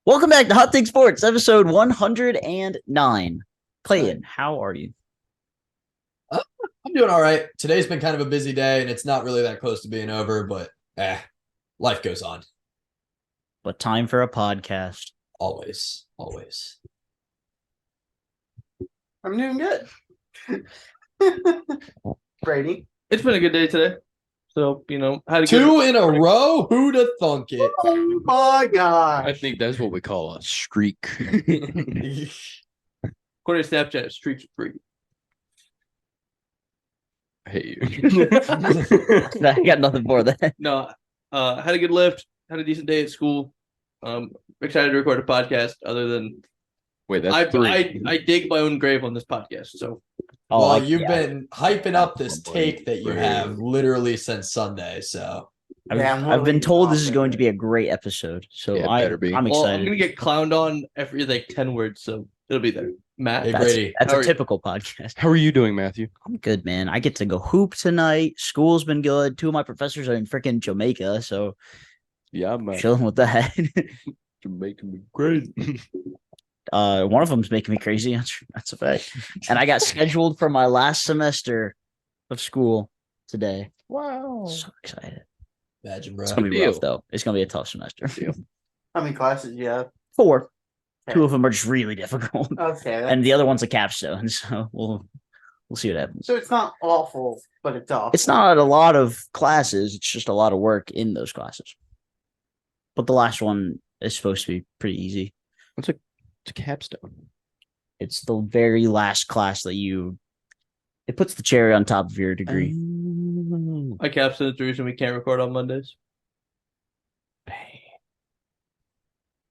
Welcome back to Hot Take Sports, episode 109. Clayton, how are you? I'm doing all right. Today's been kind of a busy day, and it's not really that close to being over, but life goes on. But time for a podcast. Always, always. I'm doing good. Brady. It's been a good day today. So, had a Two in a row? Who'd have thunk it? Oh my gosh. I think that's what we call a streak. According to Snapchat, streaks are free. I hate you. I got nothing for that. No, had a good lift, had a decent day at school. Excited to record a podcast other than Wait, that's three. I dig my own grave on this podcast. So Well, you've been hyping up this take that you have literally since Sunday, so I've been told this is going to be a great episode, so Yeah, it I'm better be. excited. well, I'm gonna get clowned on every 10 words, so it'll be there. Matt, Hey, that's Brady, that's how a are you? typical podcast. How are you doing, Matthew? I'm good, man. I get to go hoop tonight. School's been good. Two of my professors are in freaking Jamaica, so Yeah, I'm chilling with that. making me crazy. One of them's making me crazy. That's a fact. And I got scheduled for my last semester of school today. Wow. So excited. imagine, bro. It's gonna be rough though. It's gonna be a tough semester. How many classes you have? 4. Okay. 2 of them are just really difficult, Okay. and the other one's a capstone. So we'll see what happens. So it's not awful, but it's awful. It's not a lot of classes. It's just a lot of work in those classes. But the last one is supposed to be pretty easy. It's a capstone. It's the very last class that it puts the cherry on top of your degree. I captioned the reason we can't record on Mondays.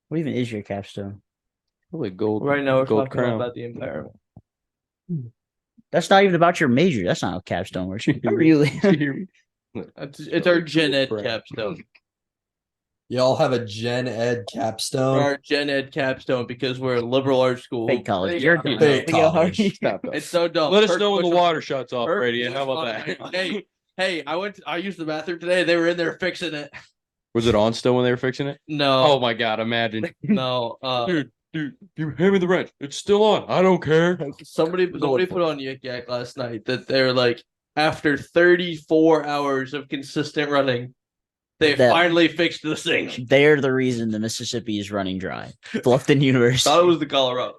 What even is your capstone? Probably gold. Right now, we're gold talking crown. about the environment. That's not even about your major. That's not how capstone works. Really? It's our gen ed capstone. Y'all have a gen ed capstone. Our gen ed capstone because we're a liberal arts school. Fake college. You're You're Fake college. Stop that. It's so dumb. Let us Kirk know when the Bush- water shuts off, Kirk Brady. Bush How about on- that? Hey, I used the bathroom today. They were in there fixing it. Was it on still when they were fixing it? No. Oh my god, imagine. No. Dude, you hand me the wrench. It's still on. I don't care. Somebody put on Yik Yak last night that they're like, after 34 hours of consistent running, they finally fixed the sink. They're the reason the Mississippi is running dry. Bluffton University Thought it was the Colorado.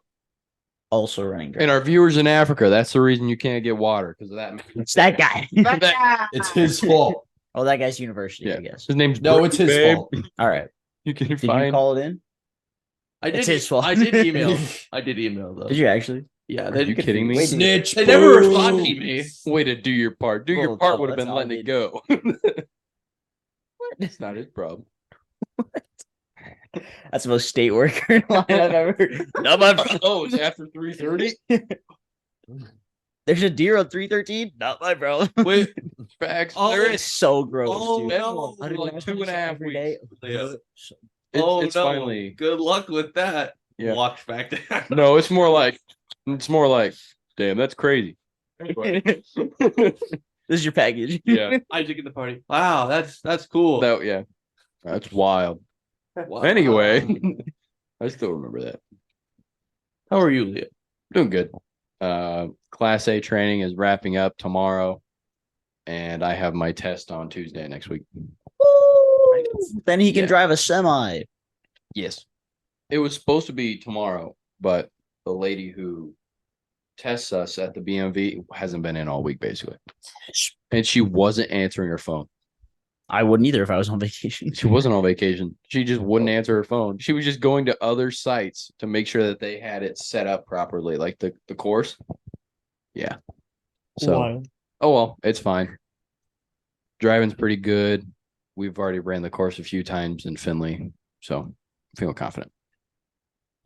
also running dry. And our viewers in Africa, that's the reason you can't get water because of that. It's that guy. It's his fault. Oh, that guy's university, Yeah. I guess. His name's No, it's his Babe. fault. All right. You can Did you find. call it in? It's his fault. I did email. I did email though. Did you actually? Yeah, Are you kidding me? Wait, Snitch. They never boom. responded to me. Way to do your part. Do your Well, part no, would have that's been not letting it go. It's not his problem. That's the most state worker line I've ever heard. No, my bro. Oh, it's after 3:30. There's a deer on 313. Not my bro. Wait. Facts. Oh, There It's is. so gross. Oh, dude. no. I don't Like know, 2.5 every day. Yeah. It's no. finally. Good luck with that. Yeah. Walks back down. No, it's more like. Damn, that's crazy. Anyway. This is your package. Yeah. Isaac in the party. Wow, that's cool. Yeah. That's wild. Wow. Anyway, I still remember that. How are you, Leah? Doing good. Class A training is wrapping up tomorrow, and I have my test on Tuesday next week. Then he can Yeah. drive a semi. Yes. It was supposed to be tomorrow, but the lady who tests us at the BMV hasn't been in all week, basically. And she wasn't answering her phone. I wouldn't either if I was on vacation. She wasn't on vacation. She just wouldn't answer her phone. She was just going to other sites to make sure that they had it set up properly, like the course. Yeah. So, oh well, it's fine. Driving's pretty good. We've already ran the course a few times in Findlay, so I'm feeling confident.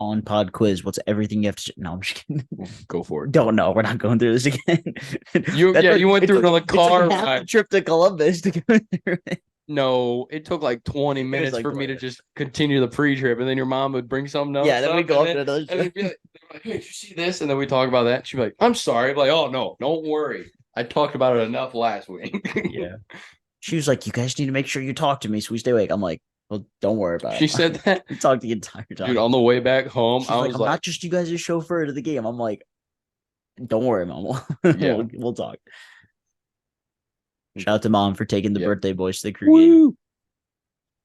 On pod quiz, what's everything you have to? No, I'm just kidding. Go for it. Don't know. We're not going through this again. You went through it on the it's like car half ride. a trip to Columbus to go through it. No, it took like 20 minutes like for me 20 to just continue the pre-trip, and then your mom would bring something else. Yeah, then we up, go and up to another and they'd be like, hey, did you see this? And then we talk about that. She'd be like, I'm sorry. I'm like, oh, no, don't worry. I talked about it enough last week. Yeah. She was like, you guys need to make sure you talk to me so we stay awake. I'm like, Well, don't worry about it. She said that. We talked the entire time. Dude, on the way back home, She's I like, was I'm like, not just you guys' chauffeur to the game. I'm like, don't worry, mom. Yeah. We'll talk. Shout out to mom for taking the Yeah. birthday boys to the crew game. woo.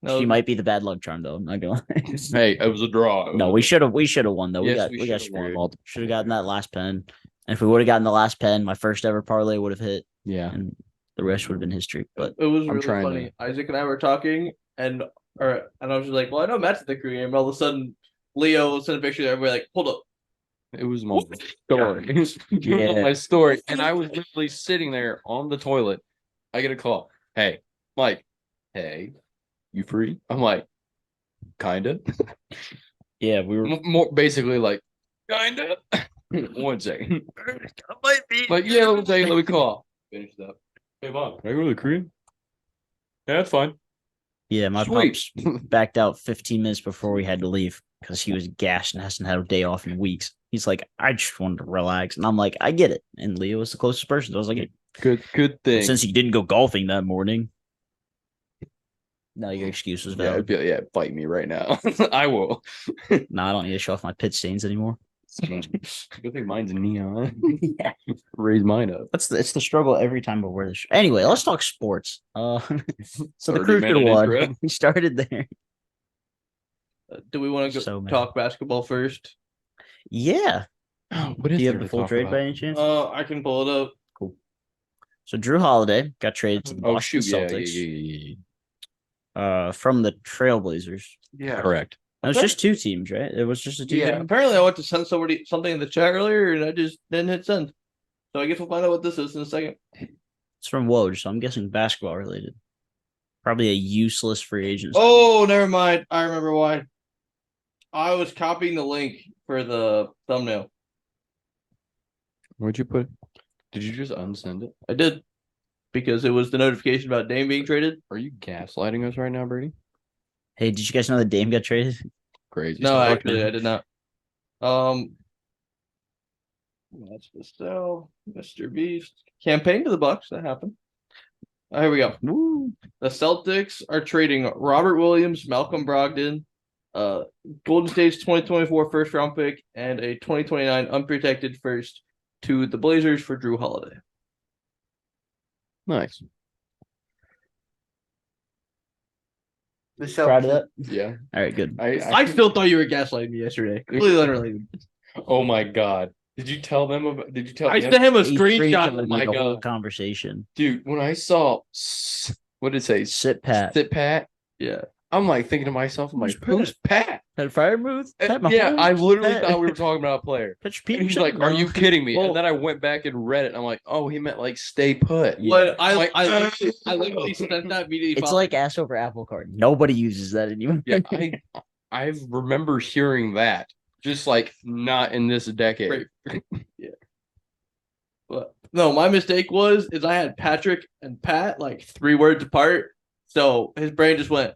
No, She might be the bad luck charm though. I'm not gonna lie. Hey, it was a draw. No, we should have won though. Yes, we we got should've won screwed. multiple. Should have gotten that last pen. And if we would have gotten the last pen, my first ever parlay would have hit, Yeah. and the rest would have been history. But it was I'm really trying funny. Isaac and I were talking, and I was just like, "Well, I know Matt's at the crew game." And all of a sudden, Leo sent a picture. And everybody like, "Hold up." It was my story. Yeah. My story. And I was literally sitting there on the toilet. I get a call. Hey, Mike. Hey, you free? I'm like, kinda. yeah, we were. More basically like, kinda. 1 second. Might be. Like, yeah, let me call. Finish it up. Hey, mom, can I go to the crib? Yeah, that's fine. Yeah, my Sweet. pops backed out 15 minutes before we had to leave because he was gassed and hasn't had a day off in weeks. He's like, I just wanted to relax. And I'm like, I get it. And Leo was the closest person. So I was like, Good thing. since he didn't go golfing that morning. No, your excuse was valid. Yeah, fight me right now. I will. No, I don't need to show off my pit stains anymore. Good thing mine's neon. Yeah. Raise mine up. It's the struggle every time I wear this. Anyway, let's talk sports. So the 30 crew should have minute won. intro. We started there. Do we want to So mad. talk basketball first? Yeah. What Do is you there have the to full talk trade about? by any chance? I can pull it up. So Drew Holiday got traded to the Oh Boston shoot! Yeah, Celtics yeah. from the Trailblazers. Yeah. Correct. It was just 2 teams, right? It was just a 2 Yeah. team. Apparently, I went to send somebody something in the chat earlier, and I just didn't hit send. So I guess we'll find out what this is in a second. It's from Woj, so I'm guessing basketball related. Probably a useless free agent. Oh, never mind. I remember why. I was copying the link for the thumbnail. Where'd you put? Did you just unsend it? I did because it was the notification about Dame being traded. Are you gaslighting us right now, Brady? Hey, did you guys know that Dame got traded? Crazy. No, stuff. actually, I did not. That's the sell, Mr. Beast campaign to the Bucks. That happened. Here we go. Woo. The Celtics are trading Robert Williams, Malcolm Brogdon, Golden State's 2024 first round pick, and a 2029 unprotected first to the Blazers for Drew Holiday. Nice. The Proud of Celtics. that? Yeah. All right, good. I still thought you were gaslighting me yesterday. Completely unrelated. Oh my god. Did you tell them about? Did you tell? I them? sent him a He screenshot. screenshotted, my like a whole God. conversation. Dude, when I saw, what did it say? Sit Pat. Sit Pat. Yeah. I'm like thinking to myself, I'm like, Who's who's Pat? Pat Firemuth? Pat Yeah, Mahomes? I literally Pat- thought we were talking about a player. Pat And he's like, "Are you kidding me?" And then I went back and read it. And I'm like, "Oh, he meant like stay put." Yeah. But I Like, literally sent that immediately. It's like ass over apple card. Nobody uses that anymore. Yeah, I remember hearing that, just like not in this decade. Right. Yeah. But no, my mistake is I had Patrick and Pat like 3 words apart. So his brain just went,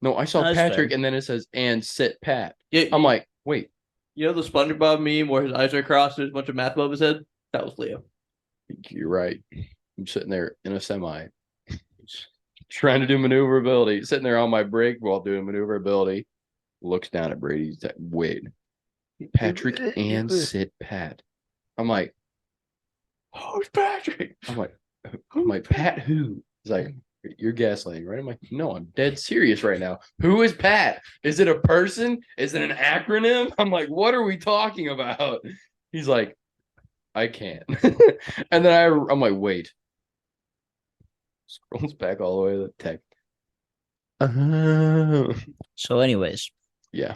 No, I saw That's Patrick, fair. and then it says "and sit Pat." yeah, I'm like, wait, you know the SpongeBob meme where his eyes are crossed, there's a bunch of math above his head? That was Leo. you're right. I'm sitting there in a semi, trying to do maneuverability, sitting there on my break while doing maneuverability. Looks down at Brady. He's like, wait, Patrick and sit Pat. I'm like, Who's Patrick? I'm like, Pat who? He's like, you're gaslighting, right? I'm like, no, I'm dead serious right now. Who is Pat? Is it a person? Is it an acronym? I'm like, what are we talking about? He's like, I can't. And then I'm like, wait. Scrolls back all the way to the text. So, anyways, Yeah.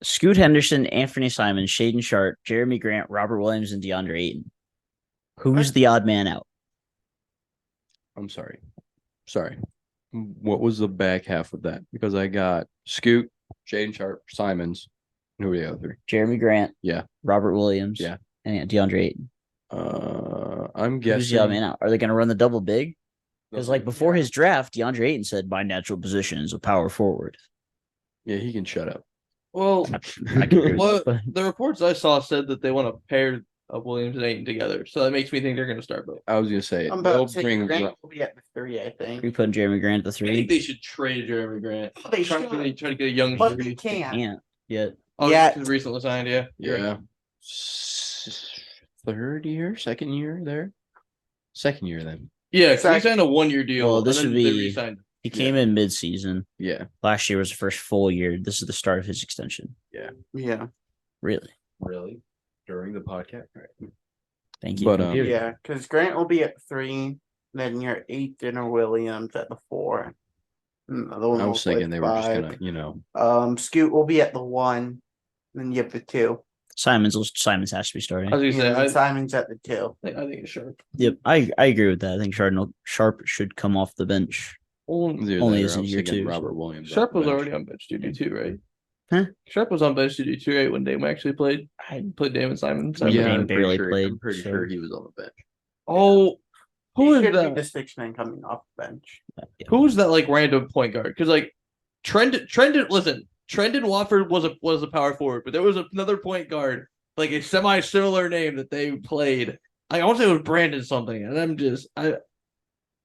Scoot Henderson, Anthony Simon, Shaden Sharp, Jeremy Grant, Robert Williams, and DeAndre Ayton. Who's the odd man out? I'm sorry. What was the back half of that? Because I got Scoot, Shaden Sharp, Simons. Who are the other 3? Jeremy Grant. Yeah. Robert Williams. Yeah. And DeAndre Ayton. I'm Who's the odd guessing. man out? Are they going to run the double big? Because like before his draft, DeAndre Ayton said, "My natural position is a power forward." Yeah, he can shut up. Well, I can agree with well, that, but the reports I saw said that they want to pair Williams and Ayton together. So that makes me think they're going to start both. I was gonna say I'm they'll about to say bring Grant will be at the 3, I think. We put Jeremy Grant at the I think 3. they should trade Jeremy Grant. They Try to should, get a young but they three. can't. Can't yet. Oh, Yeah. yeah, recently signed. Yeah, You're right. yeah. Third year, second year there. Second year then. Yeah, 'cause he Exactly. signed a 1-year deal. Well, this and would then they be- re-signed him. He came in mid-season. Yeah. Last year was the first full year. This is the start of his extension. Yeah. Really? Really? During the podcast? Thank you. But, computer. Yeah, because Grant will be at 3, then your Ayton or Williams at the 4. And the other one I will was play thinking they were just 5. gonna, Scoot will be at the 1, then you have the 2. Simons has to be starting. I was And going to then say, Simon's at the 2. I think it's sharp. Yep, I agree with that. I think Sharp should come off the bench. Only as in year 2. Robert Williams. Sharp off was the bench. already on bench duty too, right? Huh? Sharp was on bench duty too, right? When Dame actually played. I played Damon Simon. Yeah, Yeah, Dame I'm pretty barely sure, played, I'm pretty so- sure he was on the bench. Oh, who He is should be that? the 6th man coming off the bench. Who's that like random point guard? Because like Trendon, listen, Trendon Watford was a power forward, but there was another point guard, like a semi-similar name that they played. I want to say it was Brandon something, and You're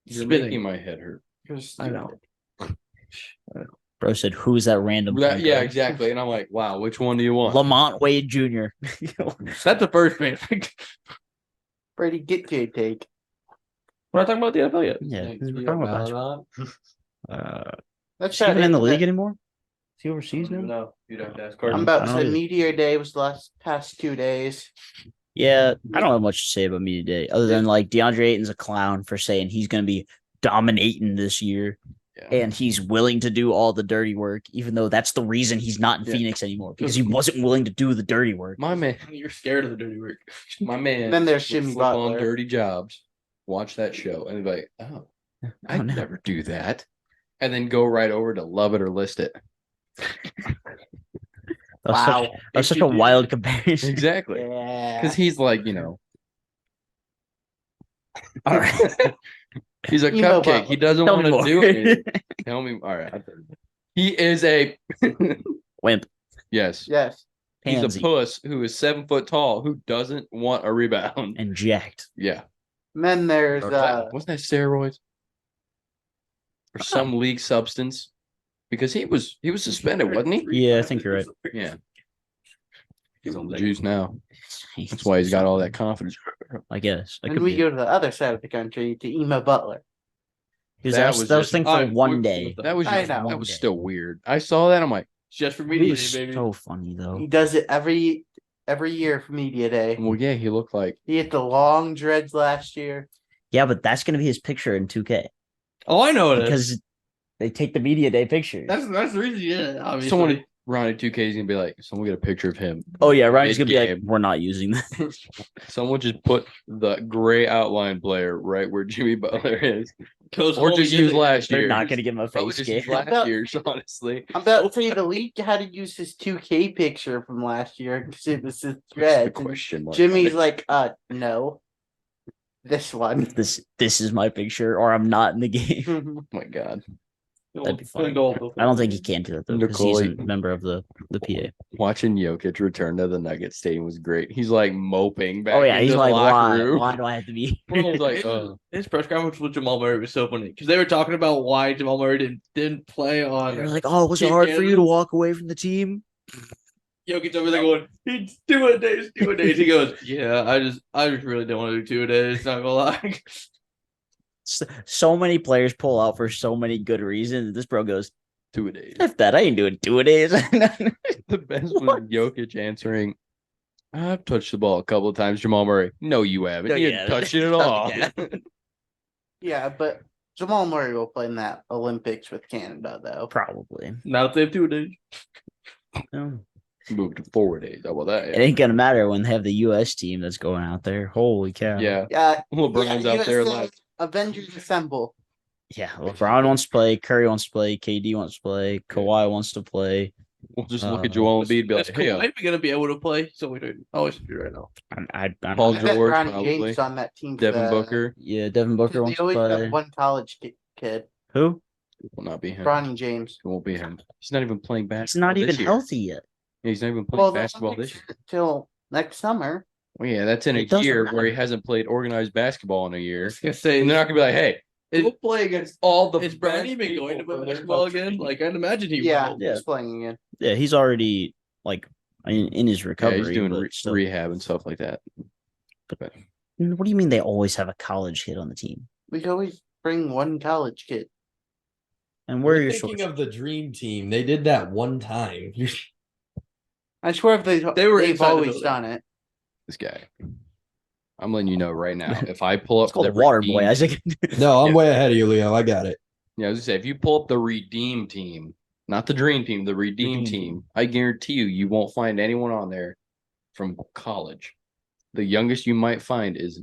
spinning. making my head hurt. I know. Bro said, "Who's that random?" That, point yeah, guard?" exactly. And I'm like, wow, which one do you want? Lamont Wade Jr. That's the first man. Brady, get to your take. We're not talking about the NFL yet. Yeah, Thanks, we're Theo talking about Maladon. basketball. Let's Is he even chat in the into league that. anymore? Is he overseas now? No, you'd have to ask I'm Carson. about I to don't say either. Meteor Day was the past 2 days. Yeah, I don't have much to say about me today, other than like DeAndre Ayton's a clown for saying he's going to be dominating this year, Yeah. and he's willing to do all the dirty work, even though that's the reason he's not in Yeah. Phoenix anymore because he wasn't willing to do the dirty work. My man, You're scared of the dirty work. my man. Then there's would Jimmy flip on Butler. Dirty Jobs, watch that show, and be like, oh, I'd no. never do that. And then go right over to Love It or List It. That was such a wild comparison. Exactly. Yeah. Because he's like, All right, he's a Emo cupcake. He Butler. doesn't Tell want me to more. do anything. Tell me. All right. He is a Wimp, yes. Yes. He's a pansy, puss who is 7 foot tall who doesn't want a rebound. and jacked. Yeah. And then there's Wasn't that steroids? Or some league substance? Because he was suspended, wasn't he? Yeah, I think you're right. Yeah. He's on the juice now. That's why he's got all that confidence. I guess. That and could we be go to the other side of the country to Emo Butler. because that that was was just- thing for Alright, one we're- day. That was I just, know. that was still weird. I saw that. I'm like, Just for It media, was baby. so funny though. He does it every year for Media Day. well, yeah, he looked like He had the long dreads last year. Yeah, but that's gonna be his picture in 2K Oh, I know it is. because they take the media day pictures. That's the reason. Yeah, obviously. someone. Ronnie 2K is gonna be like, someone get a picture of him. Oh yeah, Ryan's gonna be like, Mid-game. we're not using this. Someone just put the gray outline player right where Jimmy Butler is, Goes or home just and use gets it. last They're year. not gonna give him a Probably face just scan. use last year's, honestly. I'm about to say the league had to use his 2K picture from last year because it was his What's the dreads. And question mark? Jimmy's like, no. This one. This is my picture, or I'm not in the game. Oh my god. That'd be funny. Goal. I don't think he can do that though because he's a Nicole- member of the PA. Watching Jokic return to the Nuggets Stadium was great. He's like moping back. Oh yeah, into he's the like, locker room. why do I have to be? I was like, oh. His press conference with Jamal Murray was so funny because they were talking about why Jamal Murray didn't play on. They're like, oh, was it Team hard for you Canada? to walk away from the team? Jokic over there going, "He's 2-a-days, 2-a-days." He goes, "Yeah, I just really don't want to do 2-a-days. Not gonna lie." So many players pull out for so many good reasons. This bro goes, 2 a days. F that, I ain't doing 2 a days. The best was What? Jokic answering, I've touched the ball a couple of times, Jamal Murray. No, you haven't. No, you you haven't haven't. touched it at all. Yeah. Yeah, but Jamal Murray will play in that Olympics with Canada, though. Probably. Not if they have 2-a-days. No. Moved to 4 days. How about that? It ain't gonna matter when they have the US team that's going out there. Holy cow. Yeah. Yeah, LeBron's out there USA, like, Avengers Assemble. Yeah. LeBron wants to play, Curry wants to play, KD wants to play, Kawhi wants to play. we'll just look at Joel Embiid and be like, That's cool. hey, Might be gonna be able to play, so we don't always do right now. I Paul I bet George, Ronnie probably. James on that team. for Devin the- Booker yeah, Devin Booker They wants to always play. have one college kid, Who? will not be him. Ronnie James. It won't be him. He's not even playing He's basketball. not even this year. healthy yet. Yeah, he's not even playing Well, basketball this year. till next summer. Well, yeah, that's in a It doesn't year matter. where he hasn't played organized basketball in a year. I was gonna say, And they're not gonna be like, hey, go play against all the is Brad best even going to people play from their basketball country. again? Like, I'd imagine he Yeah, will. Yeah. he's playing again. Yeah, he's already like in his Yeah, recovery. he's doing but still. rehab and stuff like that. What do you mean they always have a college kid on the team? We can always bring one college kid. And where are You're your thinking sources? of the dream team. They did that one time. I swear if They were they've inside the always building. done it. This guy. I'm letting you know right now. If I pull up It's called the Water Redeem Boy, team- Isaac. No, I'm Yeah. way ahead of you, Leo. I got it. Yeah, I was gonna say if you pull up the Redeem team, not the Dream team, the Redeem Redeem team, team. I guarantee you won't find anyone on there from college. The youngest you might find is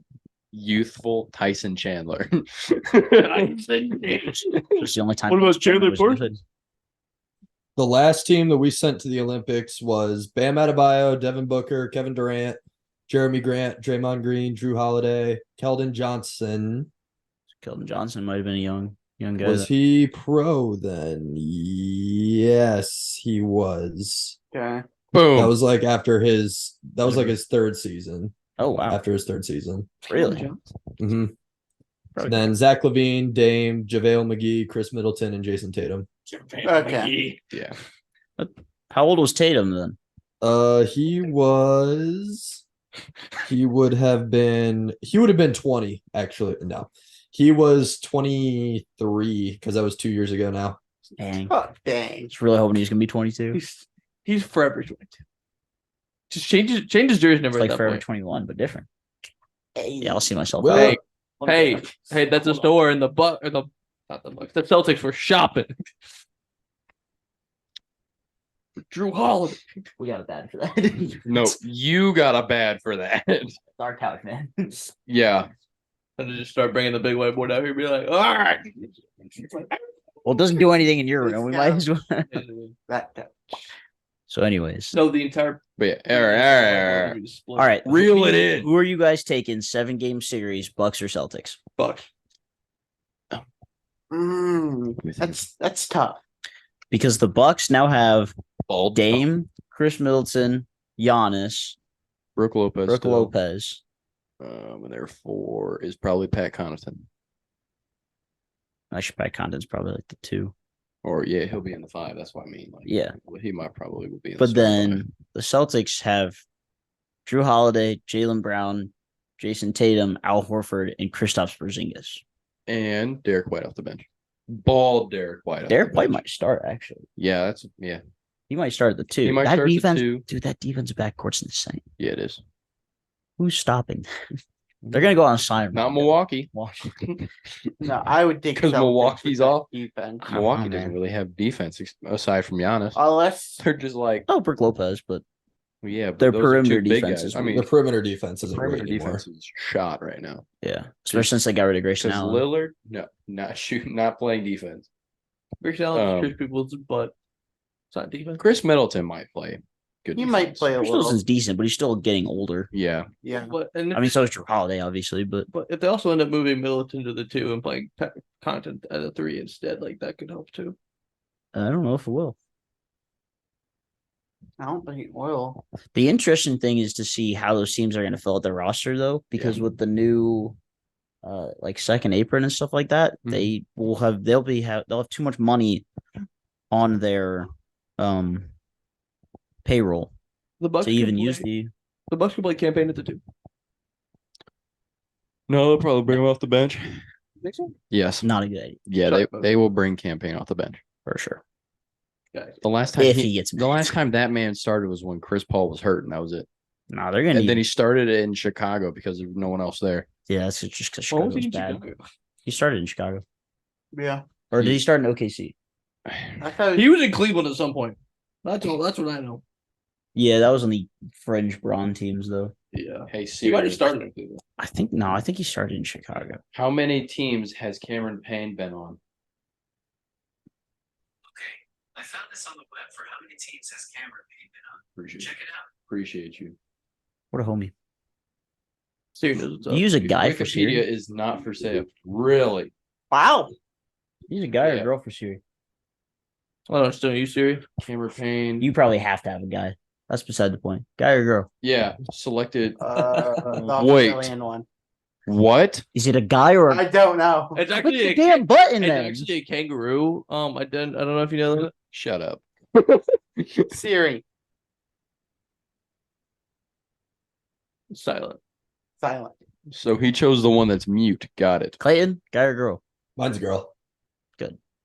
youthful Tyson Chandler. It's the only time. What about Chandler was good. Parsons? The last team that we sent to the Olympics was Bam Adebayo, Devin Booker, Kevin Durant, Jeremy Grant, Draymond Green, Drew Holiday, Keldon Johnson. Keldon Johnson might have been a young guy. Was he pro then? Yes, he was. Okay. Boom. That was like after his. That was like his third season. Oh wow, After his third season. really? hmm Probably Then Zach LaVine, Dame, JaVale McGee, Chris Middleton, and Jason Tatum. Okay. Yeah. How old was Tatum then? He would have been 20, actually. No. He was 23 because that was 2 years ago now. Dang, Oh, dang. just really hoping he's gonna be 22. He's forever 22. Just change his jersey It's number like at that forever point. 21, but different. Yeah, I'll see myself. Well, out. Hey, that's a store in the Buck or the not the Bucks. The Celtics for shopping. Drew Holiday. We got a bad for that. No, you got a bad for that. Our couch, man. Yeah. And just start bringing the big whiteboard out here and be like, all right. Well, it doesn't do anything in your room. We might as well. That. So, anyways, No, the entire. But yeah, all right. all right. Reel it in. Who are you guys taking 7-game series, Bucks or Celtics? Bucks. That's tough. Because the Bucks now have Bald Dame, Chris Middleton, Giannis, Brooke Lopez. Brooke still. Lopez. And therefore is probably Pat Connaughton. Actually, Pat Condon's probably like the 2. Or yeah, he'll be in the 5. That's what I mean. Like, Yeah. he might probably will be. In But the starting then the Celtics have Drew Holiday, Jaylen Brown, Jason Tatum, Al Horford, and Kristaps Porzingis. 5. And Derek White off the bench. Bald Derek White. off Derek the White bench. might start, actually. Yeah, He might start at the 2. He might that start at the defense, 2. dude, that defense backcourt's insane. Yeah, it is. Who's stopping? They're going to go on a sign. Not Milwaukee. No, I would take 'Cause Celtics Milwaukee's with that off. defense. Milwaukee Oh, doesn't man. really have defense aside from Giannis. Unless They're just like, Oh, Brooke Lopez, but yeah, but Their those are perimeter two big defense guys. is I weak. mean, The perimeter defense isn't perimeter great anymore. defense is shot right now. yeah, especially since they got rid of Grayson Because Allen. Lillard, no, not playing defense. Chris Allen, Um, Chris Peoples, but it's not defense. Chris Middleton might play good. he defense. might play a Chris little. Middleton's decent, but he's still getting older. Yeah, Yeah. But and I mean, so is Drew Holiday, obviously, but if they also end up moving Middleton to the 2 and playing content at a 3 instead, like that could help too. I don't know if it will. I don't think it will. The interesting thing is to see how those teams are going to fill out their roster, though, because with the new, like second apron and stuff like that, Mhm. they'll have too much money on their payroll The Bucks to can even play, use the. the Bucks can play campaign at the 2. no, they'll probably bring him off the bench. Think so? Yes, Not a good idea yeah, Sorry, they will bring campaign off the bench. for sure. Guys. The last time If he gets the last time that man started was when Chris Paul was hurt, and that was it. No, they're gonna. And then he started in Chicago because there's no one else there. Yeah, that's just because What was Chicago's he in bad. Chicago? He started in Chicago, Yeah. or did he start in OKC? I thought He was in Cleveland at some point. That's what I know. Yeah, that was on the fringe Braun teams, though. Yeah. Hey, He might have Siri, started in Cleveland. I think he started in Chicago. how many teams has Cameron Payne been on? I found this on the web for how many teams has Cameron Payne been on. Appreciate Check it out. Appreciate you. What a homie. Siri knows what's up. You use a guy for Wikipedia Siri. is not for sale. Really? wow. Use a guy or Yeah. a girl for Siri. I don't still use Siri. Cameron Payne. You probably have to have a guy. That's beside the point. Guy or girl? Yeah, selected. The Wait. Australian one. What? Is it a guy or I a don't know. It's Click actually the a damn button it's then? actually a kangaroo. I don't know if you know that. Shut up. Siri. Silent. Silent. So he chose the one that's mute. Got it. Clayton? Guy or girl? Mine's a girl.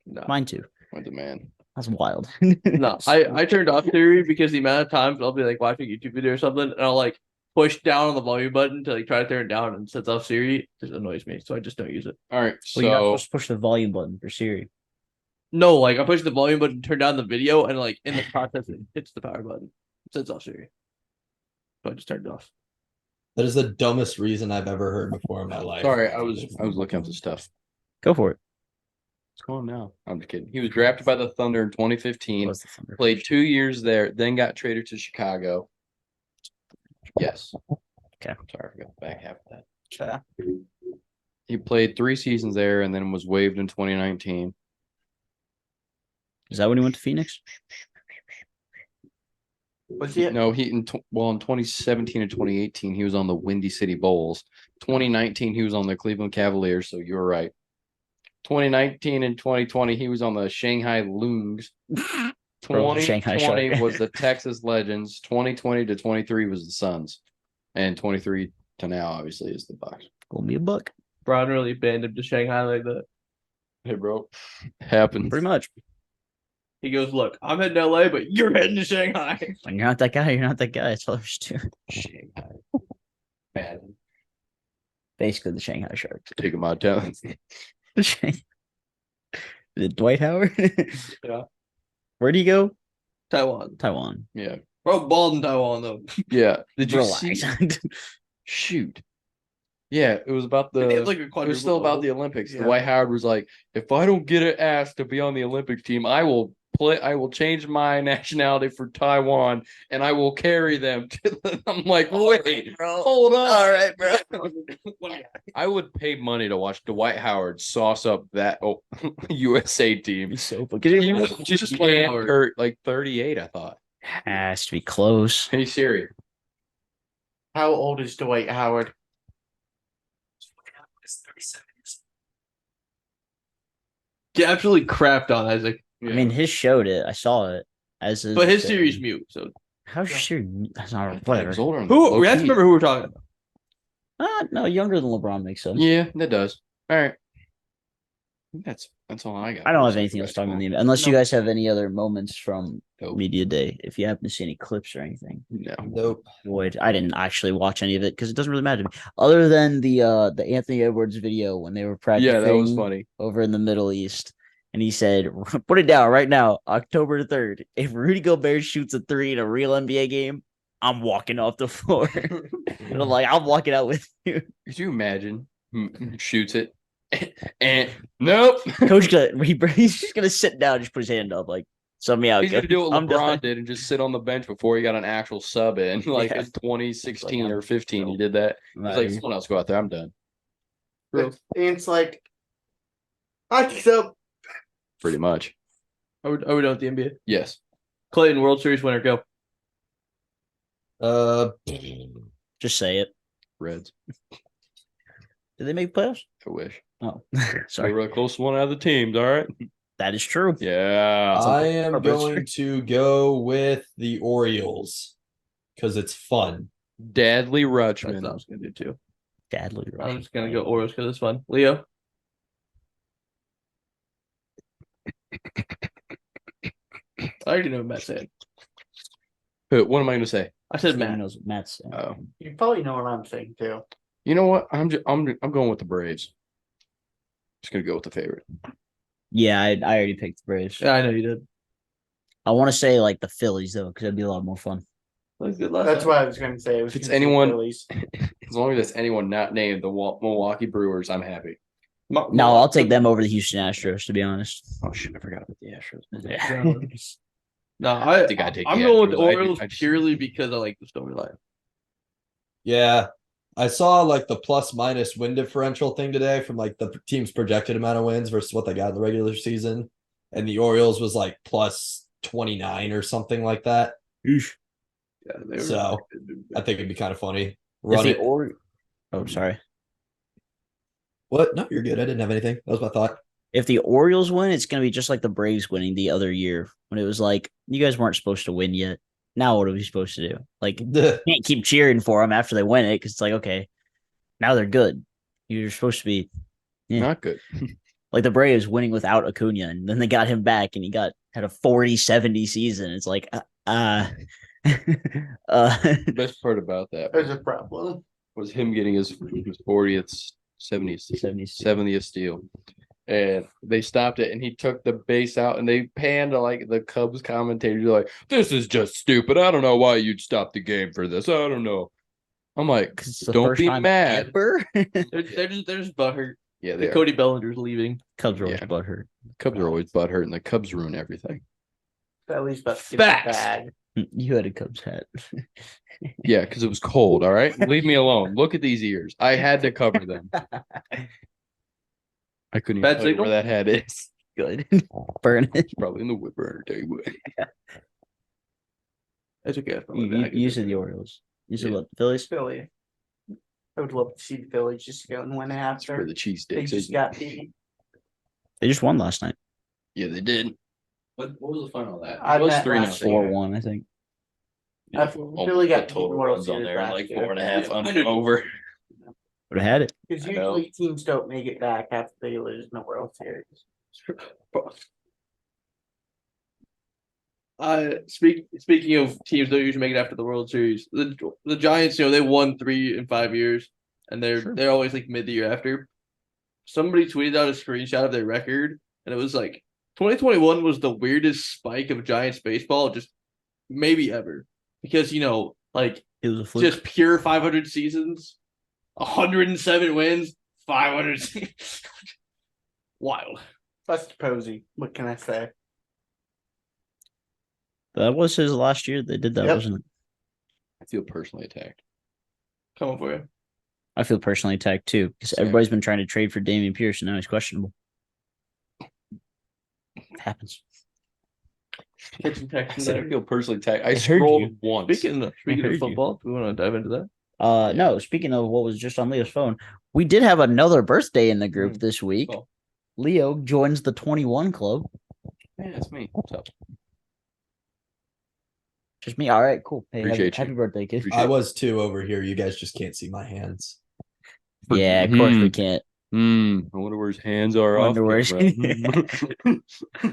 No. Mine too. Went the man. That's wild. No, I turned off Siri because the amount of times I'll be like watching a YouTube video or something, and I'll like push down on the volume button to like try to turn it down, and sets off Siri. It just annoys me, so I just don't use it. All right. Well, you're not So supposed to push the volume button for Siri. No, like I push the volume button, turn down the video, and like in the process, it hits the power button. It sets off Siri. So I just turned it off. That is the dumbest reason I've ever heard before in my life. sorry, I was looking up the stuff. Go for it. What's going on now? I'm just kidding. He was drafted by the Thunder in 2015. What's the Thunder? Played 2 years there, then got traded to Chicago. Yes. Okay. Sorry, I forgot the back half of that. Okay. He played 3 seasons there and then was waived in 2019. Is that when he went to Phoenix? Was he? No, in 2017 and 2018, he was on the Windy City Bulls. 2019, he was on the Cleveland Cavaliers, so you were right. 2019 and 2020, he was on the Shanghai Loons. Bro, Shanghai 2020 Shark. was the Texas Legends. 2020 to 23 was the Suns. And 23 to now, obviously, is the Bucks. Gonna be a buck. Brown really banned him to Shanghai like that. Hey, bro. Happened. Pretty much. He goes, "Look, I'm heading to LA, but you're heading to Shanghai." When you're not that guy, you're not that guy. That's all there's to it. Shanghai. Bad. Basically, the Shanghai Sharks. Take him out of town. The Shanghai. Is it Dwight Howard? Yeah. Where'd he go? Taiwan. Taiwan. Yeah. Bro, bald in Taiwan though. Yeah. Did you Relax. see? Shoot. Yeah, it was about They have, the. like, a It was quadruple still about double. the Olympics. Yeah. Dwight Howard was like, "If I don't get an asked to be on the Olympics team, I will play. I will change my nationality for Taiwan, and I will carry them." I'm like, wait, hold on. All right, bro. I would pay money to watch Dwight Howard sauce up that USA team. So He was Just just Dwight Howard. hurt like 38, I thought. has to be close. Hey Siri. How old is Dwight Howard? Is 37 years Get absolutely crapped on, Isaac. I mean, his showed it. I saw it. As But his series mute. So How's your Siri? That's not He whatever. was older than who? low We have to key. remember who we're talking about. No, younger than LeBron makes sense. Yeah, that does. All right. I think that's all I got. I don't have anything else talking about the unless you No. guys have any other moments from Nope. media day. If you happen to see any clips or anything, No. Nope. Void. I didn't actually watch any of it because it doesn't really matter to me. Other than the Anthony Edwards video when they were practicing Yeah, that was funny. over in the Middle East. And he said, put it down right now, October 3rd. If Rudy Gobert shoots a 3 in a real NBA game, I'm walking off the floor. And I'm like, I'm walking out with you. Could you imagine? Shoots it. And nope. Coach, he's just going to sit down and just put his hand up. Like, sub me out. He's gonna do what I'm done. LeBron did and just sit on the bench before he got an actual sub in. Like Yeah. in 2016 Like, or 15, he did that. He's like, someone else go out there. I'm done. And it's like, so Pretty much. Are we done with the NBA? Yes. Clayton, World Series winner, go. Just say it. Reds. Did they make playoffs? I wish. Oh, Sorry. sorry. We're the closest one out of the teams. All right. That is true. Yeah. I am Purpose. going to go with the Orioles because it's fun. Dadley That's Rutschman. what I was gonna do too. Dadly, I'm just gonna go Orioles because it's fun. Leo. I already know what Matt said. What am I gonna say? I said Matt. knows what Matt's saying. Oh, you probably know what I'm saying too. you know what? I'm going with the Braves. Just gonna go with the favorite. Yeah, I already picked the Braves. Yeah, I know you did. I want to say like the Phillies though, because that'd be a lot more fun. That was good last That's time. what I was going to say. It was If it's gonna say anyone- Phillies. As long as it's anyone not named the Milwaukee Brewers, I'm happy. No, I'll take them over the Houston Astros, to be honest. Oh shit, I forgot about the Astros. Yeah. No, I think I'd take I'm the going with the Astros. I- Orioles I just- purely because I like the storyline. Yeah. I saw like the plus minus win differential thing today from like the team's projected amount of wins versus what they got in the regular season. And the Orioles was like plus 29 or something like that. Yeah, they So, I think it'd be kind of funny. If Run the it. Oh, sorry. What? No, you're good. I didn't have anything. That was my thought. If the Orioles win, it's going to be just like the Braves winning the other year when it was like, you guys weren't supposed to win yet. Now what are we supposed to do? Like, Duh. can't keep cheering for them after they win it because it's like, okay, now they're good. You're supposed to be Not good. like the Braves winning without Acuna, and then they got him back and he had a 40-70 season. It's like, The best part about that There's a problem. was him getting his 40th, 70th steal. And they stopped it, and he took the base out, and they panned to like the Cubs commentators, like, "This is just stupid. I don't know why you'd stop the game for this. I don't know." I'm like, it's the "Don't first be time mad." ever. they're just butthurt. Yeah, The they are. Cody Bellinger's leaving. Cubs are always Yeah. butthurt. Cubs are always butthurt, and the Cubs ruin everything. Philly's about to get the Facts. bag. You had a Cubs hat. Yeah, because it was cold. All right, leave me alone. Look at these ears. I had to cover them. I couldn't Bad even tell you signal? where that hat is. Good. Burn it. It's probably in the wood burner. Tell you what. That's okay. You said the Orioles. You said Yeah. what? Phillies? Philly. I would love to see the Phillies just go and win For after. the cheese They sticks. just got beat. They just won last night. Yeah, they did. What was the final of that? I It was bet 3-0. last year. 4-1, I think. I Philly got beat in the World Series last year. over. Would have had it. Because I know. usually teams don't make it back after they lose in the World Series. Speaking of teams that usually make it after the World Series, the Giants, they won 3 in 5 years, and they're always like mid the year after. Somebody tweeted out a screenshot of their record, and it was like 2021 was the weirdest spike of Giants baseball, just maybe ever, because like It was a fluke. just pure 500 seasons, 107 wins, 500 seasons. Wild. Buster Posey. What can I say? That was his last year. They did that, Yep. wasn't it? I feel personally attacked. Coming for you. I feel personally attacked too because Same. everybody's been trying to trade for Damian Pierce and now he's questionable. It happens. Catching I Texans said I there. feel personally attacked. I heard scrolled you. once. Speaking heard of you. football, do we want to dive into that? No, speaking of what was just on Leo's phone, we did have another birthday in the group this week. Oh. Leo joins the 21 club. Yeah, it's me. What's up? Just me. All right, cool. Hey, Appreciate happy you. birthday, kid. Appreciate I was 2 over here. You guys just can't see my hands. Yeah, of course we can't. I wonder where his hands are off. Wonder where camera.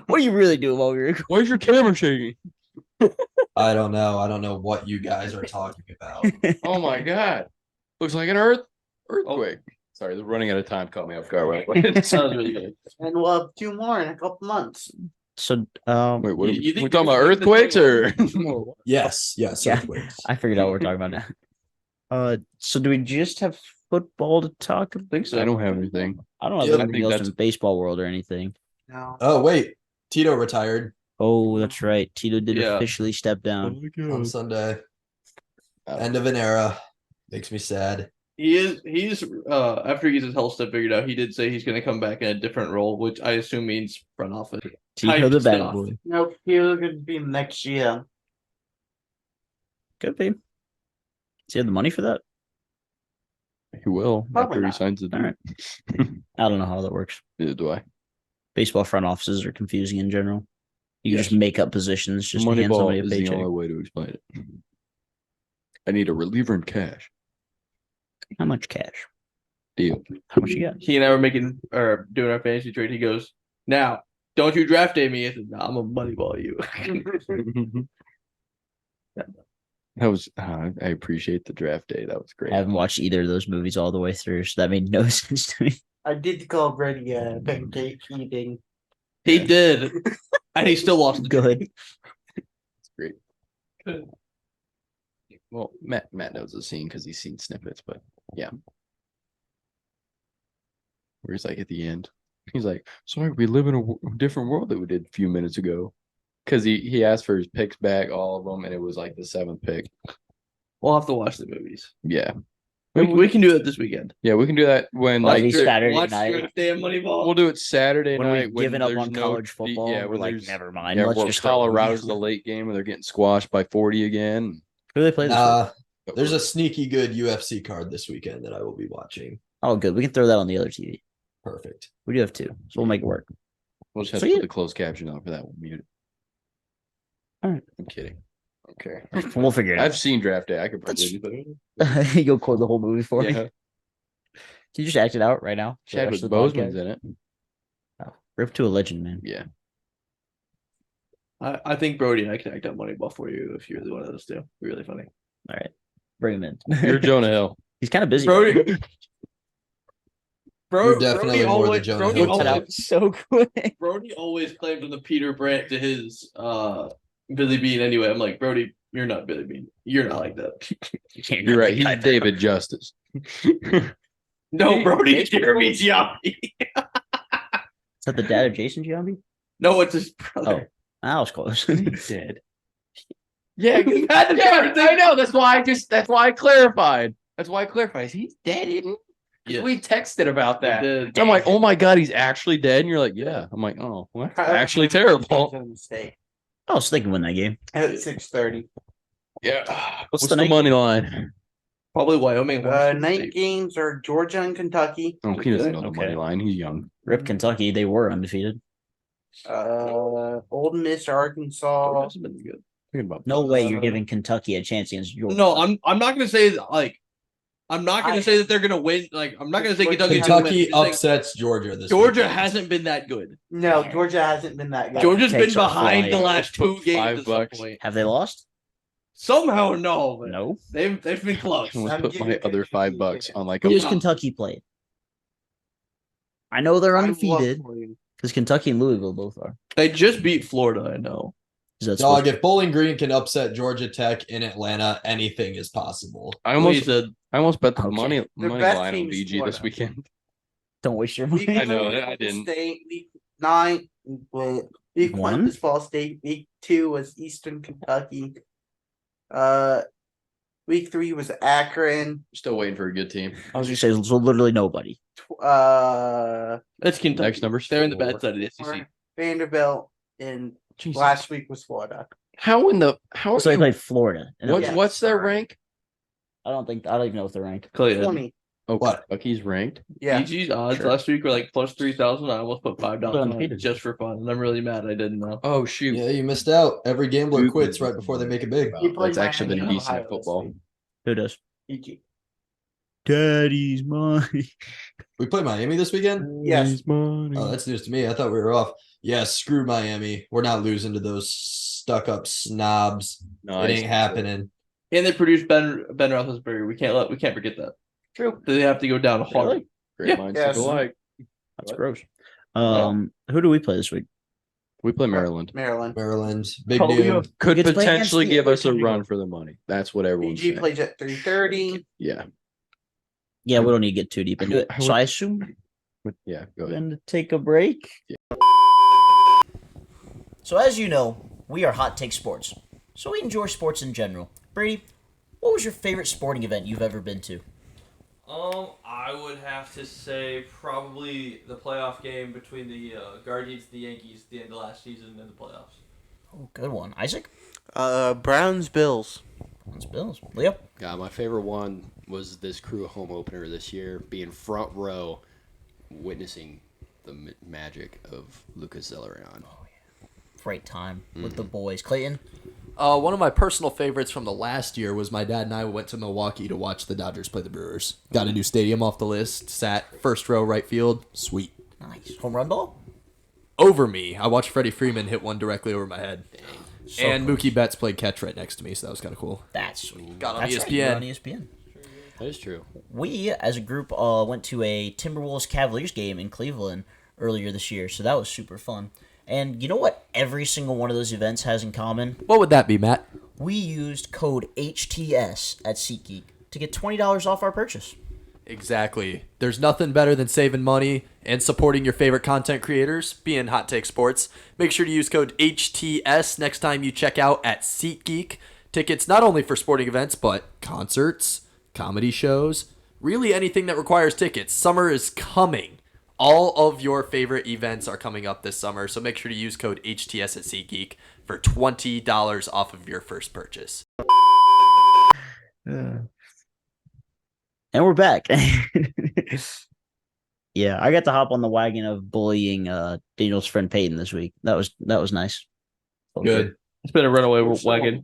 What are you really doing while we were recording? Why is your camera shaking? I don't know. I don't know what you guys are talking about. Oh my god. Looks like an earthquake. Sorry, the running out of time caught me off guard. Wait, Sounds really good. And we'll have 2 more in a couple months. So, what are You we think talking you about? think the Earthquakes or? Yes. Yeah. Earthquakes. I figured out what we're talking about now. So do we just have football to talk about? I think so. I don't have anything. I don't know Yeah, if I anything think else that's- in baseball world or anything. No. Oh, wait. Tito retired Oh, that's right. Tito did Yeah. officially step down. on Sunday. Oh. End of an era. Makes me sad. He's after he gets his health stuff figured out, he did say he's gonna come back in a different role, which I assume means front office. Tito type the bad stuff. boy. Nope. He'll be next year. Could be. Does he have the money for that? He will Probably after he not. signs the deal. All right. I don't know how that works. Neither do I. Baseball front offices are confusing in general. You can Yes. just make up positions just to hand Moneyball somebody a is the paycheck. only way to explain it. I need a reliever in cash. How much cash? Deal. How much you got? He and I were doing our fantasy trade. He goes, "Now, don't you draft day me?" I said, "Nah, I'm a moneyball you." That was I appreciate the draft day. That was great. I haven't watched either of those movies all the way through, so that made no sense to me. I did call Brady pancake eating. He did, and he still lost the Good. It's great. Good. Well, Matt knows the scene because he's seen snippets, but yeah. Where he's like at the end, he's like, "Sorry, we live in a different world that we did a few minutes ago." Because he asked for his picks back, all of them, and it was like the 7th pick. We'll have to watch the movies. Yeah, We can do it this weekend. yeah, we can do that when Like like Saturday watch night. Draft Day and Moneyball. we'll do it Saturday When night. we've given up there's on no college football, Yeah, we're when like, there's never mind. yeah, Let's where just go. Colorado's the late game and they're getting squashed by 40 again. Who do they play this week? There's a sneaky good UFC card this weekend that I will be watching. Oh, good. We can throw that on the other TV. Perfect. We do have two, so we'll make it work. We'll just have So to yeah. put the closed caption on for that one. Mute it. All right. I'm kidding. Okay. We'll figure it out. I've seen Draft Day. I could probably do that. You'll quote the whole movie for me. Yeah. Can you just act it out right now? for the Chadwick rest of the Boseman's podcast? in it. Oh, rip to a legend, man. Yeah. I think Brody and I can act out Moneyball for you if you really want those two. Really funny. All right. Bring him in. You're Jonah Hill. He's kind of busy. Brody. You're definitely more than Jonah Brody Hill Puts it type. out so quick. Brody always claimed on the Peter Brandt to his Billy Bean anyway. I'm like, Brody, you're not Billy Bean. You're not like that. You're right. He's David Justice. No, Brody, Jeremy Giambi. Is that the dad of Jason Giambi? No, it's his brother. Oh, I was close. Dead. Yeah, I know. That's why I clarified. He's dead, isn't he? Yes. We texted about that. The- I'm like, oh my god, he's actually dead. And you're like, yeah. I'm like, oh, well, that's actually terrible. Mistake. I was thinking win that game. At 6:30. Yeah. What's What's the the night money line? Probably Wyoming. Washington Night State. games are Georgia and Kentucky. Oh, he doesn't know the Okay. money line. He's young. Rip Kentucky. They were undefeated. Old Miss Arkansas. Georgia's been good. Thinking about No way you're giving Kentucky a chance against Georgia. No, I'm not gonna say I'm not gonna say that they're gonna win. Like I'm not gonna say Kentucky's gonna win. Kentucky I'm just saying upsets Georgia this Georgia weekend. hasn't been that good. No, Georgia hasn't been that good. Georgia's been takes are behind the flying. last two games. At some $5. point. Have they lost? Somehow, no. But No. they've been close. I'm gonna I'm put my giving other Kentucky $5 on like Who a does Kentucky play? I know they're I love undefeated Williams. because Kentucky and Louisville both are. They just beat Florida. I know. Is that Dog, supposed if Bowling Green can upset Georgia Tech in Atlanta, anything is possible. I almost Said, bet the Okay. money Their line best on team is BG this Florida. weekend. Don't waste your Week money. I know, one, I didn't. State, week 9. Week 1 One? was Ball State. Week 2 was Eastern Kentucky. Week 3 was Akron. Still waiting for a good team. I was gonna say so literally nobody. that's Kentucky. Next number's They're in the 4. bad side of the SEC. Vanderbilt, and Jesus. last week was Florida. How in the how? So they you- played Florida. And what's Yeah. what's their rank? I don't even know if they're ranked. Clayton. 20. Oh, What? Kentucky's ranked. Yeah. BG's odds Sure. last week were like plus 3,000. I almost put $5 They're on it undefeated. just for fun, and I'm really mad I didn't know. Oh shoot! Yeah, you missed out. Every gambler Duke quits is- right before they make it big. He played That's actually been Miami, decent at Ohio this football. week. Who does? BG. Daddy's money. We play Miami this weekend? Yes. Oh, that's news to me. I thought we were off. Yeah, screw Miami. We're not losing to those stuck-up snobs. It ain't happening. And they produced Ben Roethlisberger. We can't forget that. True. They have to go down hard. Really? Great Yeah. minds Yes. think alike. That's gross. Who do we play this week? We play Maryland. Maryland. Maryland. Big Oh, noon. yeah. Could Gets played potentially against give the- us a run for the money. That's what everyone's BG saying. plays at 3:30. Yeah. Yeah, we don't need to get too deep into it. I So would- I assume Yeah. Go we're ahead. going to take a break. So as you know, we are Hot Take Sports. So we enjoy sports in general. Brady, what was your favorite sporting event you've ever been to? I would have to say probably the playoff game between the Guardians and the Yankees at the end of last season in the playoffs. Oh, good one. Isaac? Browns Bills. That's Bills. Leo? God, my favorite one was this Crew home opener this year, being front row, witnessing the magic of Lucas Zelleran. Great time with the boys. Clayton? One of my personal favorites from the last year was my dad and I went to Milwaukee to watch the Dodgers play the Brewers. Got a new stadium off the list. Sat first row right field. Sweet. Nice. Home run ball? Over me. I watched Freddie Freeman hit one directly over my head. So And cool. Mookie Betts played catch right next to me, so that was kind of cool. That's sweet. Got on That's ESPN. Right, you're on ESPN. That is true. We, as a group, went to a Timberwolves Cavaliers game in Cleveland earlier this year, so that was super fun. And you know what every single one of those events has in common? What would that be, Matt? We used code HTS at SeatGeek to get $20 off our purchase. Exactly. There's nothing better than saving money and supporting your favorite content creators, being Hot Take Sports. Make sure to use code HTS next time you check out at SeatGeek. Tickets not only for sporting events, but concerts, comedy shows, really anything that requires tickets. Summer is coming. All of your favorite events are coming up this summer, so make sure to use code HTS at SeatGeek for $20 off of your first purchase. And we're back. Yeah, I got to hop on the wagon of bullying Daniel's friend Peyton this week. That was nice. Good. It's been a runaway wagon.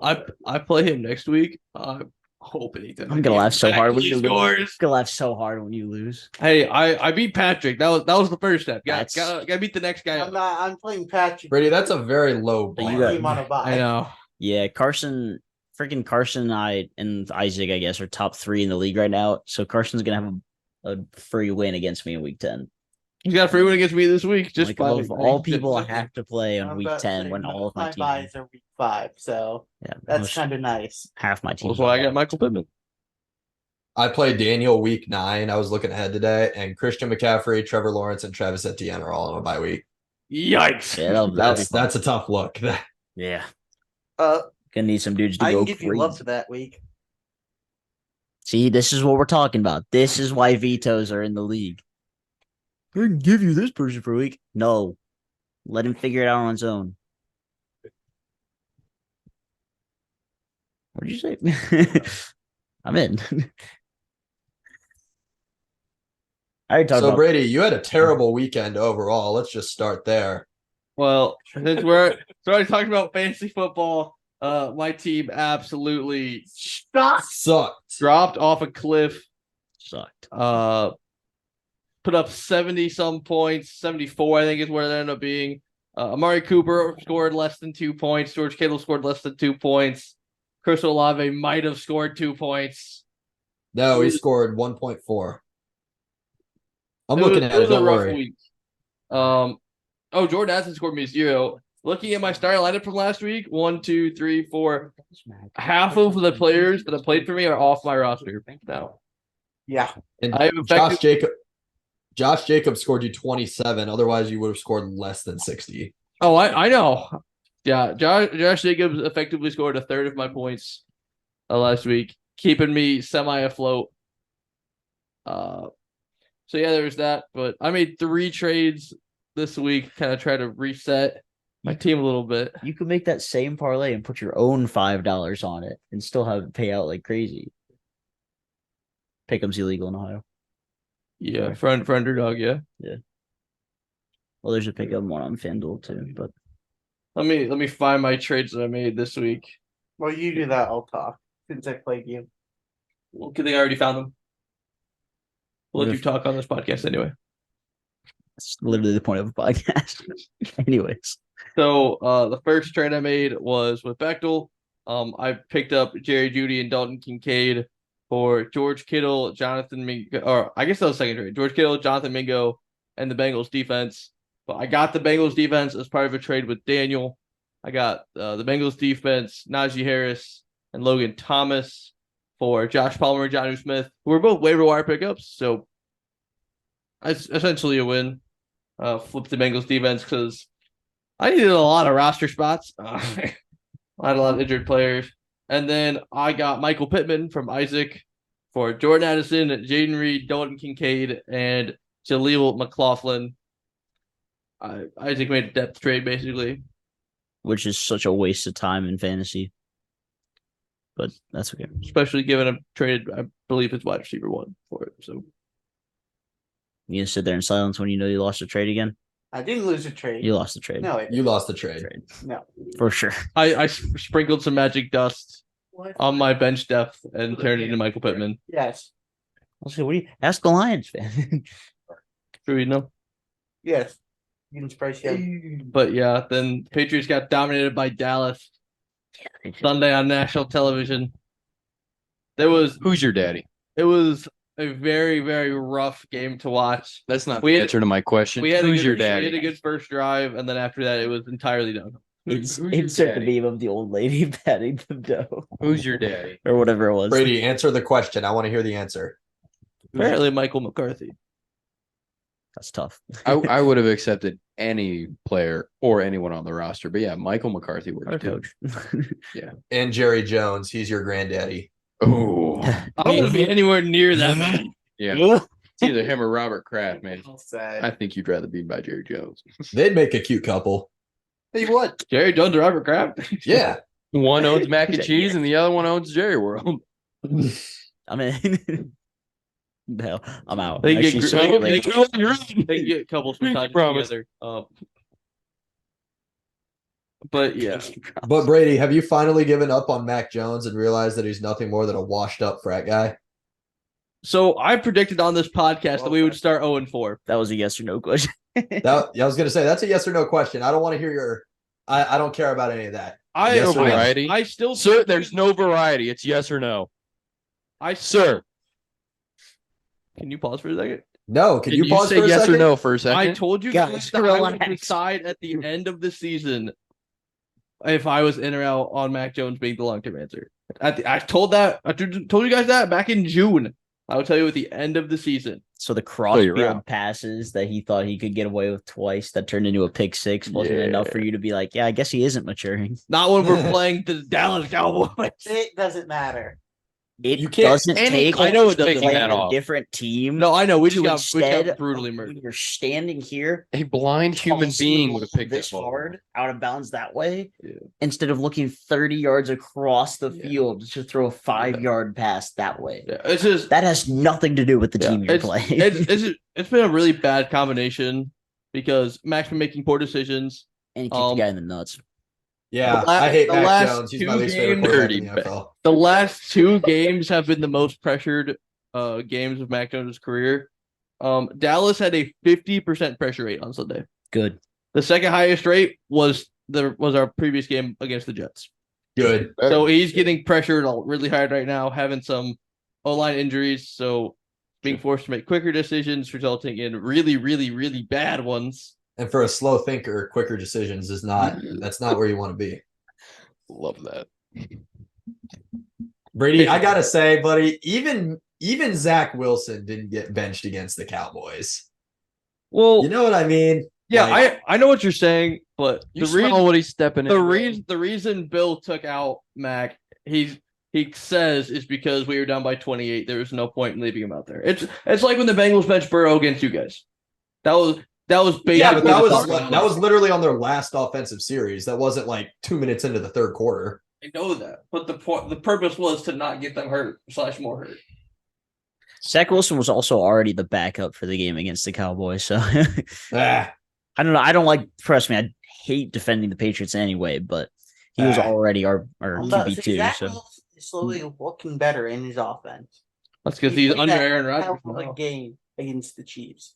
I play him next week. I'm hoping he doesn't. I'm gonna laugh so hard when you scores. lose. Gonna laugh so hard when you lose. Hey, I beat Patrick. That was the first step. That's- Gotta beat the next guy. I'm playing Patrick. Brady, that's a very low But bar. you got- Team on a bye. I know. Yeah, Carson, I and Isaac, I guess, are top 3 in the league right now. So Carson's gonna have a free win against me in week 10. He's got a free win against me this week. Just Like, by of all people, I have to play on I'm week about to 10 say, when all of my team, buys are week 5, so yeah, that's almost kind of nice. half my team. That's why I got Michael Pittman. I played Daniel week 9. I was looking ahead today, and Christian McCaffrey, Trevor Lawrence, and Travis Etienne are all on a bye week. Yikes. Yeah, that'll be fun. That's a tough look. Yeah, Uh, gonna need some dudes to I go can give you crazy. love to that week. See, this is what we're talking about. This is why vetoes are in the league. I can give you this person for a week. No, let him figure it out on his own. What did you say? I'm in. I already talked So, about. Brady, you had a terrible weekend overall. Let's just start there. Well, since we're already talking about fantasy football, my team absolutely Sucked. dropped off a cliff. Sucked. Put up 70 some points, 74, I think is where it ended up being. Amari Cooper scored less than 2 points. George Kittle scored less than 2 points. Chris Olave might have scored 2 points. No, he scored 1.4. I'm It looking was- at it. was a Don't rough worry. week. Jordan Addison scored me 0. Looking at my starting lineup from last week, 1, 2, 3, 4. Half of the players that have played for me are off my roster now. Yeah. And I have Josh Jacobs scored you 27. Otherwise, you would have scored less than 60. Oh, I know. Yeah, Josh Jacobs effectively scored a third of my points last week, keeping me semi afloat. So yeah, there was that. But I made 3 trades this week, kind of try to reset my team a little bit. You could make that same parlay and put your own $5 on it and still have it pay out like crazy. Pick'em's illegal in Ohio. Yeah, for underdog, yeah. Well, there's a pick'em one on FanDuel too, but Let me find my trades that I made this week. Well, you do that. I'll talk since I played you. Well, good thing I already found them. We'll What let you if- talk on this podcast anyway. that's literally the point of a podcast. Anyways, So the first trade I made was with Bechtel. I picked up Jerry Jeudy and Dalton Kincaid for George Kittle, Jonathan Mingo, or I guess that was the second trade. George Kittle, Jonathan Mingo, and the Bengals defense. But I got the Bengals defense as part of a trade with Daniel. I got the Bengals defense, Najee Harris, and Logan Thomas for Josh Palmer and Jonnu Smith, who were both waiver wire pickups. So it's essentially a win. Flip the Bengals defense because I needed a lot of roster spots. I had a lot of injured players. And then I got Michael Pittman from Isaac for Jordan Addison, Jaden Reed, Dalton Kincaid, and Jaleel McLaughlin. Isaac made a depth trade, basically. which is such a waste of time in fantasy. But that's okay. Especially given I traded, I believe it's wide receiver 1 for it. So You gonna sit there in silence when you know you lost a trade again? I didn't lose a trade. You lost the trade. No, You lost the trade. no. For sure. I sprinkled some magic dust on my bench depth and turned it into Michael Pittman. Yes. I'll say, what do you ask the Lions fan? True, you know. Yes. You can Bryce Young. But yeah, then the Patriots got dominated by Dallas Sunday on national television. Who's your daddy? It was a very, very rough game to watch. That's not We the had- answer to my question. We had Who's your We had a daddy? good first drive, and then after that, it was entirely done. Who's your Insert the daddy? meme of the old lady patting the dough Who's your daddy? or whatever it was. Brady, answer the question. I want to hear the answer. Apparently, Michael McCarthy. That's tough. I would have accepted any player or anyone on the roster, but yeah, Michael McCarthy Our works too. coach. And Jerry Jones, he's your granddaddy. Oh, I don't want to be anywhere near that man. yeah. It's either him or Robert Kraft, man. Sad. I think you'd rather be by Jerry Jones. They'd make a cute couple. Hey, what? Jerry Jones, or Robert Kraft. Yeah. One owns mac and cheese, and the other one owns Jerry World. I mean, no, I'm out. They Actually, get, sorry, they, like, they get couples massages Promise. together. But yeah, But Brady, have you finally given up on Mac Jones and realized that he's nothing more than a washed-up frat guy? so I predicted on this podcast that we would start 0-4. that was a yes or no question. I was going to say that's a yes or no question. I don't want to hear your. I don't care about any of that. Yes or no? Variety. I still, Sir, there's no variety. It's yes or no. Sir, Can you pause for a second? No, can you pause say for a yes second? or no for a second? I told you Guys, guys that I would relax. decide at the end of the season if I was in or out on Mac Jones being the long-term answer. I told you guys that back in June. I would tell you at the end of the season. So the you're crossfield out. passes that he thought he could get away with twice that turned into a pick six wasn't enough for you to be like, yeah, I guess he isn't maturing. Not when we're playing the Dallas Cowboys. It doesn't matter. It You can't- doesn't take. I know it doesn't Taking playing that a off. different team. No, I know. We to just got instead brutally when murdered. you're standing here, A blind human tossing being the would have ball picked this that ball. hard out of bounds that way, Yeah. instead of looking 30 yards across the Yeah. field to throw a 5-yard pass that way. Yeah, it's just That has nothing to do with the team you're it's, playing. it's been a really bad combination because Mac's been making poor decisions. and he kicked the guy in the nuts. Yeah, The la- I hate the Mac last Jones. He's my two least favorite games- quarterback in the Dirty NFL. The last two games have been the most pressured games of Mac Jones' career. Dallas had a 50% pressure rate on Sunday. Good. The second highest rate was our previous game against the Jets. Good. So he's getting pressured really hard right now, having some O-line injuries. So being forced to make quicker decisions, resulting in really, really, really bad ones. And for a slow thinker, quicker decisions is not. That's not where you want to be. Love that. Brady, I gotta say, buddy, even Zach Wilson didn't get benched against the Cowboys. Well, You know what I mean? yeah, like- I know what you're saying, but You smell what he's stepping in. the reason Bill took out Mac, he says is because we were down by 28. There was no point in leaving him out there. It's like when the Bengals benched Burrow against you guys. That was basically Yeah, but that the was talk. that was literally on their last offensive series. That wasn't like 2 minutes into the third quarter. I know that, but the purpose was to not get them hurt / more hurt. Zach Wilson was also already the backup for the game against the Cowboys. So Ah, I don't know. I don't like, trust me, I hate defending the Patriots anyway, but he was already our QB2. Zach So Wilson is slowly looking better in his offense. That's because He he's played under that Aaron hell Rodgers. of a now. game against the Chiefs.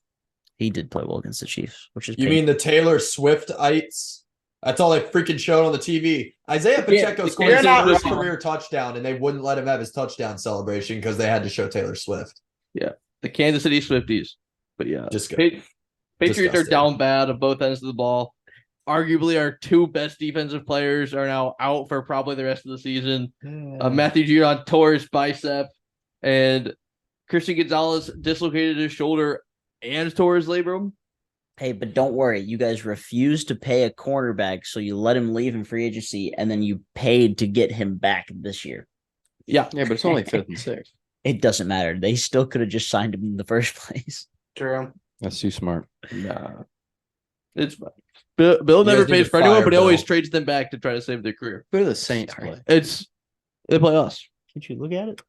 he did play well against the Chiefs, which is you mean the Taylor Swift-ites? That's all they freaking showed on the TV. Isaiah Pacheco Yeah, scored you're his not first wrong. career touchdown, and they wouldn't let him have his touchdown celebration because they had to show Taylor Swift. The Kansas City Swifties. But yeah, Just Patriots are Disgusting. down bad on both ends of the ball. Arguably, our two best defensive players are now out for probably the rest of the season. Matthew Judon tore his bicep, and Christian Gonzalez dislocated his shoulder and tore his labrum. Hey, but don't worry. You guys refused to pay a cornerback, so you let him leave in free agency, and then you paid to get him back this year. Yeah, Yeah, but it's only 5th and 6th. It doesn't matter. They still could have just signed him in the first place. True. That's too smart. nah. It's fine. Bill never guys need pays to for anyone, fire but he always Bill. trades them back to try to save their career. Who do the Saints play? They play us. Can't you look at it?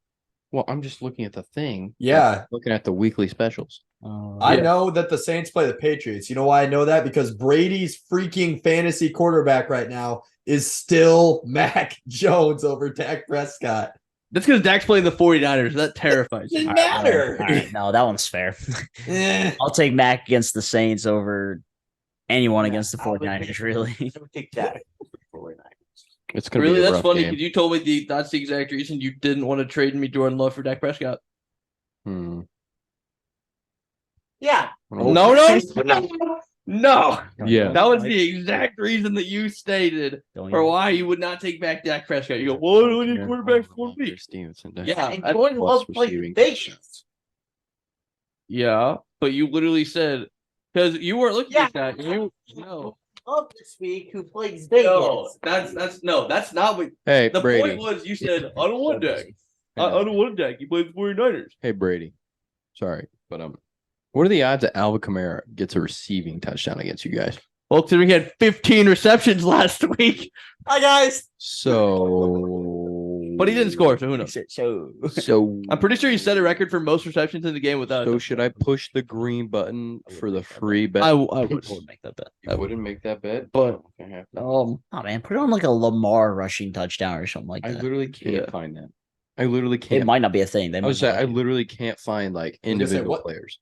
Well, I'm just looking at the thing. Yeah. Looking at the weekly specials. I know that the Saints play the Patriots. You know why I know that? Because Brady's freaking fantasy quarterback right now is still Mac Jones over Dak Prescott. That's because Dak's playing the 49ers. That terrifies me. Doesn't matter. All right, no, that one's fair. Eh. I'll take Mac against the Saints over anyone Yeah, against the I would 49ers, take- really. I would take that. 49ers. It's gonna Really, be a that's rough funny game. because you told me that's the exact reason you didn't want to trade me Jordan Love for Dak Prescott. Hmm. Yeah. No. Yeah. That was the exact reason that you stated Don't for even- why you would not take back Dak Prescott. You go, well, we need quarterbacks for me. Stevenson. Yeah, And that's Jordan plus Love played receiving Vegas. Yeah, but you literally said because you weren't looking Yeah. at that. You no, Love this week who plays Vegas. that's not what Hey, the Brady. point was. You said I don't want Dak. I don't want Dak. He plays the 49ers. Hey, Brady. Sorry, but what are the odds that Alvin Kamara gets a receiving touchdown against you guys? Well, considering he had 15 receptions last week. Hi, guys. So, But he didn't score, so who knows? so I'm pretty sure he set a record for most receptions in the game without. So should I push the green button for the free bet? I would. make that bet. You wouldn't make that bet, But okay. Oh man, put it on like a Lamar rushing touchdown or something like I that. literally can't Yeah. find that. I literally can't. It might not be a thing. They I might was not I like it. literally can't find like gonna say, individual what- players.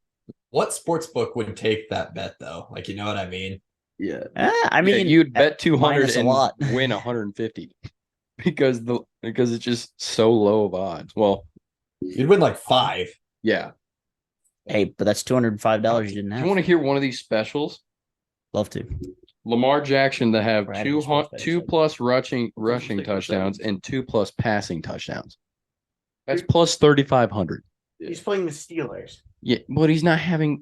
What sports book would take that bet though? Like, you know what I mean? yeah. I mean, You'd bet 200 minus a and lot. win 150 because it's just so low of odds. Well, You'd win like 5. yeah. hey, but that's $205 you didn't Do have. you want to hear one of these specials? Love to. Lamar Jackson to have We're adding a sports bet, 2 so- plus rushing Stick with touchdowns that. and 2 plus passing touchdowns. That's plus 3,500. He's playing the Steelers. Yeah, but he's not going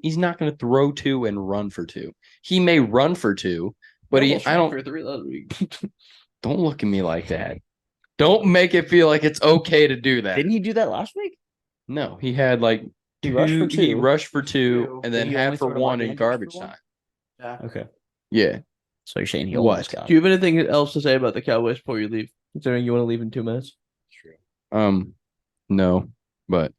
to throw 2 and run for 2. He may run for 2, but Almost I ran don't for 3 last week. don't look at me like that. Don't make it feel like it's okay to do that. Didn't he do that last week? No, he had like He rushed for He 2. rushed for 2 and Did then he half only for throw to 1 Mark in Andrews garbage for 1? time. Yeah. Okay. Yeah. So you're saying he What? almost got Do you have anything else to say about the Cowboys before you leave? Considering you want to leave in 2 minutes. No, but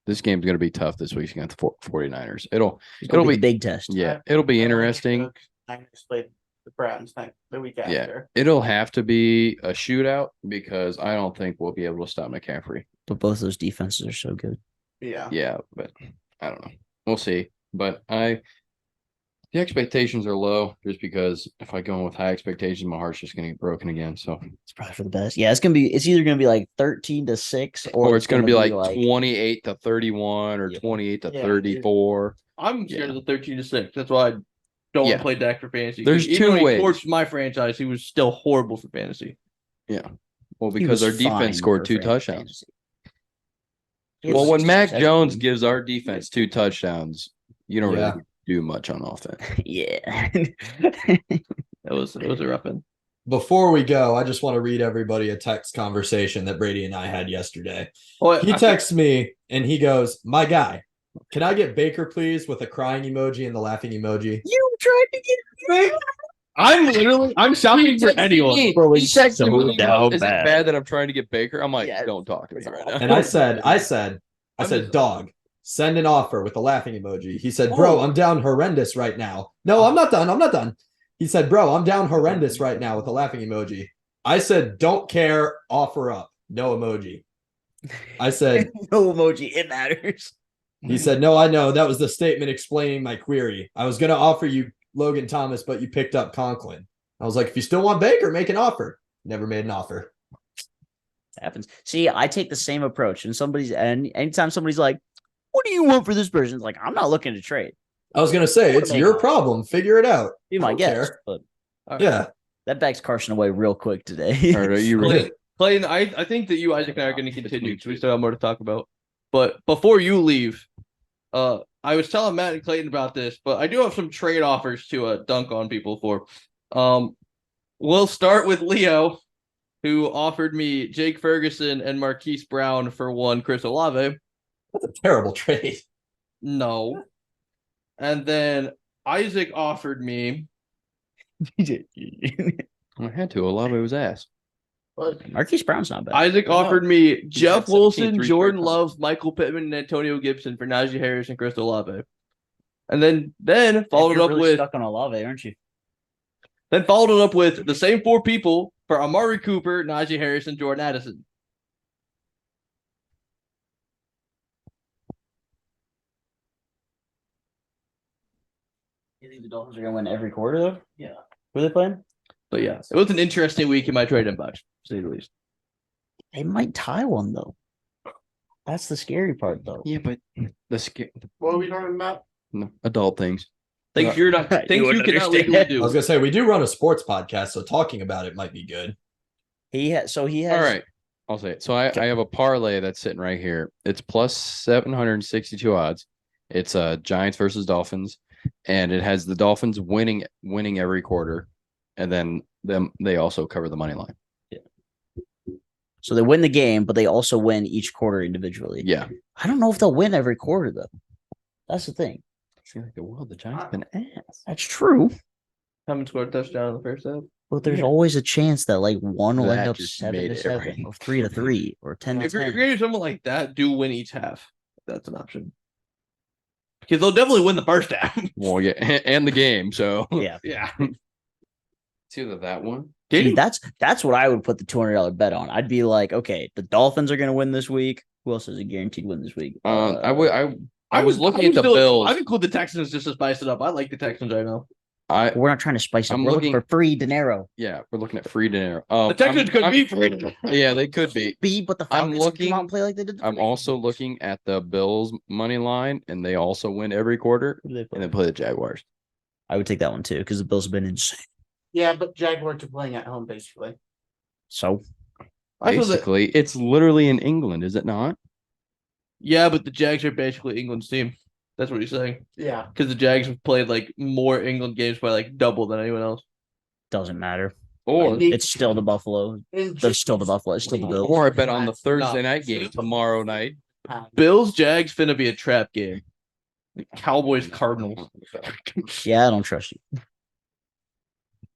this game's going to be tough this week against the 49ers. It'll It'll be be the big test. yeah, it'll be interesting. Niners played the Browns the week Yeah. after. It'll have to be a shootout because I don't think we'll be able to stop McCaffrey. But both those defenses are so good. Yeah. Yeah, but I don't know. We'll see. But the expectations are low just because if I go in with high expectations, my heart's just gonna get broken again. So It's probably for the best. Yeah, it's either gonna be like 13-6 or it's gonna be like like 28-31 or Yeah. 28-34. I'm scared Yeah. of the 13-6. That's why I don't want Yeah. to play Dak for fantasy. There's Even two when he ways. torched my franchise, he was still horrible for fantasy. Yeah. Well, he because was our fine defense scored for 2 fantasy. touchdowns. He had Well, when 60 Mac receptions. Jones gives our defense 2 touchdowns, you don't Yeah. really do much on offense. Yeah. It was a rough one. Before we go, I just want to read everybody a text conversation that Brady and I had yesterday. Oh, He texts me and he goes, "My guy, can I get Baker, please?" with a crying emoji and the laughing emoji. You tried to get I'm shopping for anyone. Bro, He it's texted so me, down Is it bad. bad that I'm trying to get Baker? I'm like, Yeah, don't talk to me right now. And I said, I'm just- dog, send an offer with a laughing emoji. He said, bro, I'm down horrendous right now. No, I'm not done. He said, bro, I'm down horrendous right now with a laughing emoji. I said, don't care, offer up. No emoji. I said, no emoji. It matters. he said, no, I know. That was the statement explaining my query. I was going to offer you Logan Thomas, but you picked up Conklin. I was like, if you still want Baker, make an offer. Never made an offer. It happens. See, I take the same approach. And anytime somebody's like, what do you want for this person? It's like, I'm not looking to trade. I was going to say, it's your problem. Figure it out. Be my don't guess. care. But Yeah. that backs Carson away real quick today. All right, are you ready? Clayton, I think that you, Isaac, and I are going to continue because we still have more to talk about. But before you leave, I was telling Matt and Clayton about this, but I do have some trade offers to dunk on people for. We'll start with Leo, who offered me Jake Ferguson and Marquise Brown for one Chris Olave. That's a terrible trade. No. And then Isaac offered me. I had to. Olave was ass. Marquise Brown's not bad. Isaac No. offered me Jeff had 17 Wilson, three-point Jordan contests. Love, Michael Pittman, and Antonio Gibson for Najee Harris and Chris Olave. And then followed You're up really with stuck on Olave, aren't you? the same 4 people for Amari Cooper, Najee Harris, and Jordan Addison. You think the Dolphins are going to win every quarter, though? Yeah. Who are they playing? But yeah, it was an interesting week in my trade inbox, to say the least. They might tie one, though. That's the scary part, though. Yeah, but the What are we talking about? no, adult things. Things you're not You things you wouldn't cannot understand. legally I do. was going to say, we do run a sports podcast, so talking about it might be good. He has. All right. I'll say it. So I have a parlay that's sitting right here. It's plus 762 odds. It's Giants versus Dolphins, and it has the Dolphins winning every quarter, and then they also cover the money line. So they win the game, but they also win each quarter individually. Yeah. I don't know if they'll win every quarter, though. That's the thing. I feel like the world, the Giants been ass. That's true. Haven't scored a touchdown in the first half. But there's always a chance that like one will end That up just 7 made to it 7 right. or 3 to 3 or 10 to If you're 10. gonna do something like that, do win each half. That's an option. Because they'll definitely win the first half. Well, yeah, and the game. So Yeah. Yeah. it's either that one. See, that's what I would put the $200 bet on. I'd be like, okay, the Dolphins are going to win this week. Who else is a guaranteed win this week? I was looking at the Bills. I'd include the Texans just to spice it up. I like the Texans right now. We're not trying to spice it up. I'm We're looking for free dinero. Yeah, we're looking at free dinner. The Texans could be free. Yeah, they could be. But the Falcons come out and play like they did. I'm also looking at the Bills money line, and they also win every quarter, Who do they play? and they play the Jaguars. I would take that one too because the Bills have been insane. Yeah, but Jaguars are playing at home basically. So Basically, it's literally in England, is it not? Yeah, but the Jags are basically England's team. That's what he's saying. Yeah. Because the Jags have played like more England games by like double than anyone else. doesn't matter. Or It's still the Buffalo. They're still the Buffalo. It's still the Bills. I bet on the Thursday night game tomorrow night. Bills Jags finna be a trap game. Cowboys Cardinals. Yeah, I don't trust you.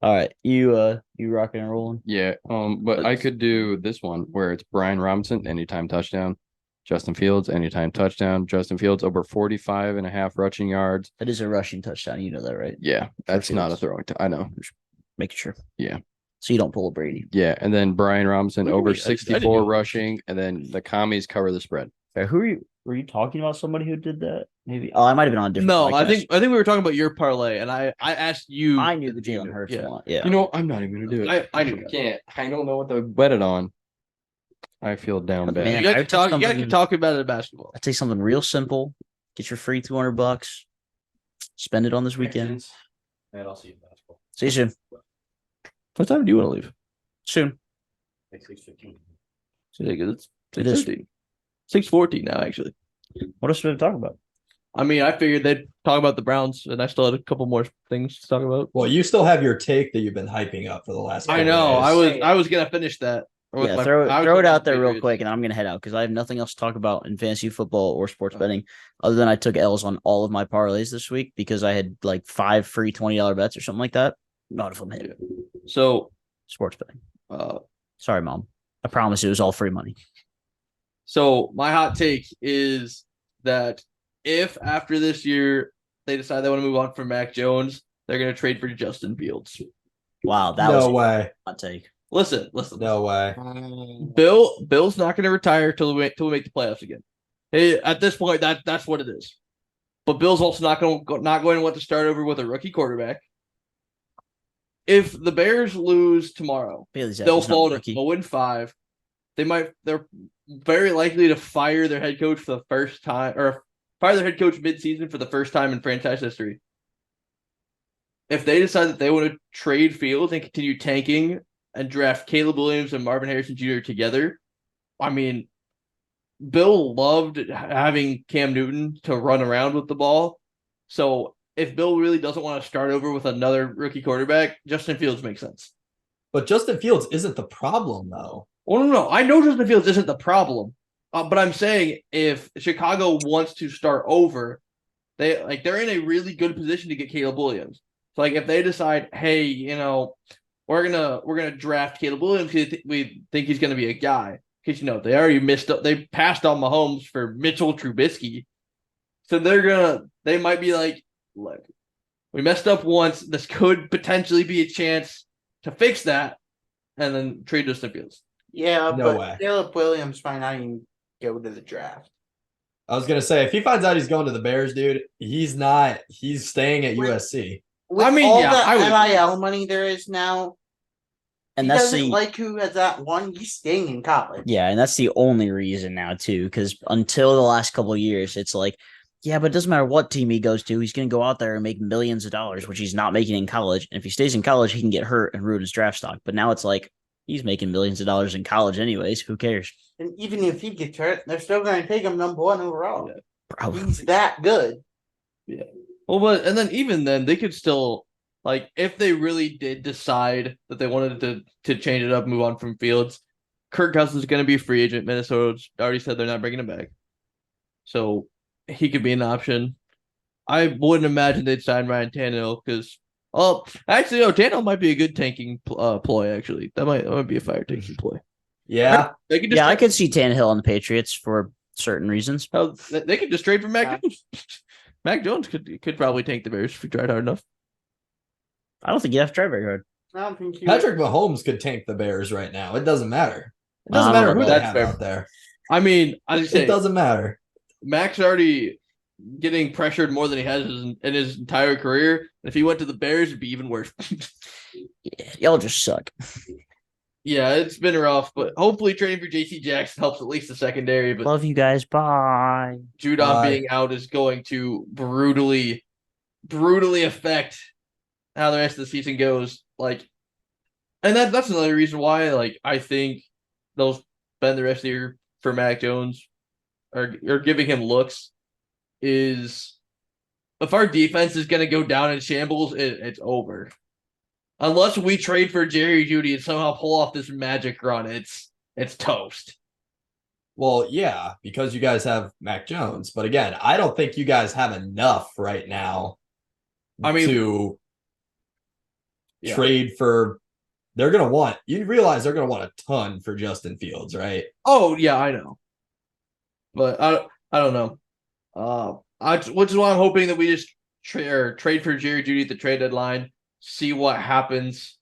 All right, you rocking and rolling. Yeah, but I could do this one where it's Brian Robinson, anytime touchdown. Justin Fields, anytime touchdown. Justin Fields over 45.5 rushing yards. That is a rushing touchdown. You know that, right? Yeah, that's not a throwing. I know. Making sure. Yeah. So you don't pull a Brady. Yeah, and then Brian Robinson Wait, over I didn't 64 know. rushing, and then the commies cover the spread. Okay, who are you? Were you talking about somebody who did that? Maybe. Oh, I might have been on a different. No, podcast. I think we were talking about your parlay, and I asked you. I knew the Jalen Hurts Yeah. one. Yeah. You know, I'm not even gonna do it. I knew I can't. I don't know what to bet it on. I feel down bad. Man, You got I to would talk. take You got to something- talk about it in basketball. I'd take something real simple. Get your free $200. Spend it on this weekend. And I'll see you in basketball. See you soon. What time do you want to leave? Soon. Like 6:15. So it's It is. 6:50. 6:14 now, actually. What else do we have to talk about? I mean, I figured they'd talk about the Browns, and I still had a couple more things to talk about. Well, you still have your take that you've been hyping up for the last. I couple know. days. I was gonna finish that. with Yeah, my- throw I was it with out my there real Patriots. quick, and I'm gonna head out because I have nothing else to talk about in fantasy football or sports betting, other than I took L's on all of my parlays this week because I had like 5 free $20 bets or something like that. Not if I'm hit. So, Sports betting. uh, Sorry, Mom. I promise it was all free money. so my hot take is that if after this year they decide they want to move on from Mac Jones, they're gonna trade for Justin Fields. Wow, that was No way. a hot take. Listen. No way. Bill's not going to retire till we make the playoffs again. Hey, at this point, that's what it is. But Bill's also not going to want to start over with a rookie quarterback. If the Bears lose tomorrow, Bailey Zappi's they'll not fall a to rookie. 0-5. They're very likely to fire their head coach for the first time, or fire their head coach mid-season for the first time in franchise history. If they decide that they want to trade Fields and continue tanking and draft Caleb Williams and Marvin Harrison Jr. together, I mean, Bill loved having Cam Newton to run around with the ball. So if Bill really doesn't want to start over with another rookie quarterback, Justin Fields makes sense. But Justin Fields isn't the problem, though. Well, no. I know Justin Fields isn't the problem. But I'm saying if Chicago wants to start over, they're in a really good position to get Caleb Williams. So if they decide, hey, we're gonna draft Caleb Williams because we think he's gonna be a guy. Because they already they passed on Mahomes for Mitchell Trubisky. So they might be like, look, we messed up once. This could potentially be a chance to fix that, and then trade Justin Fields. Yeah, No but way. Caleb Williams might not even go to the draft. I was gonna say if he finds out he's going to the Bears, dude, he's not. He's staying at USC. With I mean, all yeah, the I would- NIL money there is now, And he that's doesn't the like who has that one. He's staying in college. yeah, and that's the only reason now too. Because until the last couple of years, it's like, yeah, but it doesn't matter what team he goes to. He's going to go out there and make millions of dollars, which he's not making in college. And if he stays in college, he can get hurt and ruin his draft stock. But now it's like he's making millions of dollars in college, anyways. Who cares? And even if he gets hurt, they're still going to take him number 1 overall. Yeah. Probably. He's that good. Well, and then even then, they could still if they really did decide that they wanted to change it up, move on from Fields. Kirk Cousins is going to be a free agent. Minnesota already said they're not bringing him back, so he could be an option. I wouldn't imagine they'd sign Ryan Tannehill because Actually, Tannehill might be a good tanking ploy. Actually, that might be a fire tanking ploy. Yeah. They could just Yeah, I could see Tannehill on the Patriots for certain reasons. They could just trade for Mac Jones. Mac Jones could probably tank the Bears if he tried hard enough. I don't think you have to try very hard. I don't think he Patrick Mahomes could tank the Bears right now. It doesn't matter. It I doesn't don't matter know who about they that. have That's out there. I mean, I just It say doesn't matter. Mac's already getting pressured more than he has in his entire career. If he went to the Bears, it'd be even worse. Yeah, y'all just suck. Yeah, it's been rough, but hopefully trading for J.C. Jackson helps at least the secondary. But Love you guys. Bye. Judon Bye. being out is going to brutally affect how the rest of the season goes. Like, and that's another reason why, like, I think they'll spend the rest of the year for Mac Jones or giving him looks is if our defense is going to go down in shambles, it's over. Unless we trade for Jerry Jeudy and somehow pull off this magic run, it's toast. Well, yeah, because you guys have Mac Jones. But again, I don't think you guys have enough right now to trade for. They're going to want, you realize they're going to want a ton for Justin Fields, right? Oh, yeah, I know. But I don't know. Which is why I'm hoping that we just trade for Jerry Jeudy at the trade deadline, see what happens,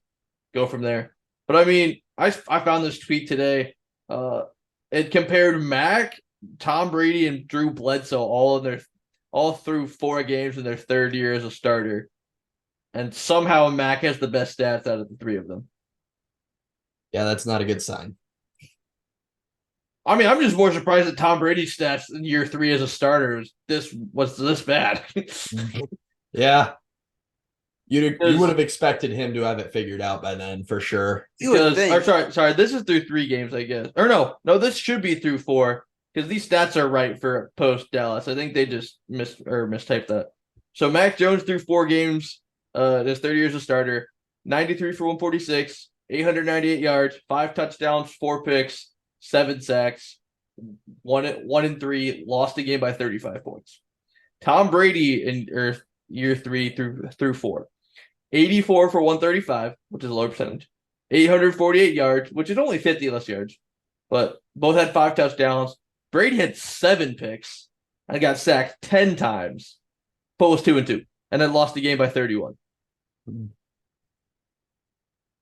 go from there. But I mean, I found this tweet today. It compared Mac, Tom Brady, and Drew Bledsoe all through 4 games in their 3rd year as a starter. And somehow Mac has the best stats out of the 3 of them. Yeah, that's not a good sign. I mean, I'm just more surprised that Tom Brady's stats in year 3 as a starter was this bad. Yeah. You would have expected him to have it figured out by then, for sure. Sorry, this is through 3 games, I guess. Or no, this should be through 4 because these stats are right for post Dallas. I think they just mistyped that. So Mac Jones through 4 games, his 3rd year as a starter, 93 for 146, 898 yards, 5 touchdowns, 4 picks, 7 sacks, 1 in 3, lost the game by 35 points. Tom Brady in year 3 through 4. 84 for 135, which is a lower percentage. 848 yards, which is only 50 less yards. But both had 5 touchdowns. Brady had 7 picks and got sacked 10 times. But was 2-2. And then lost the game by 31.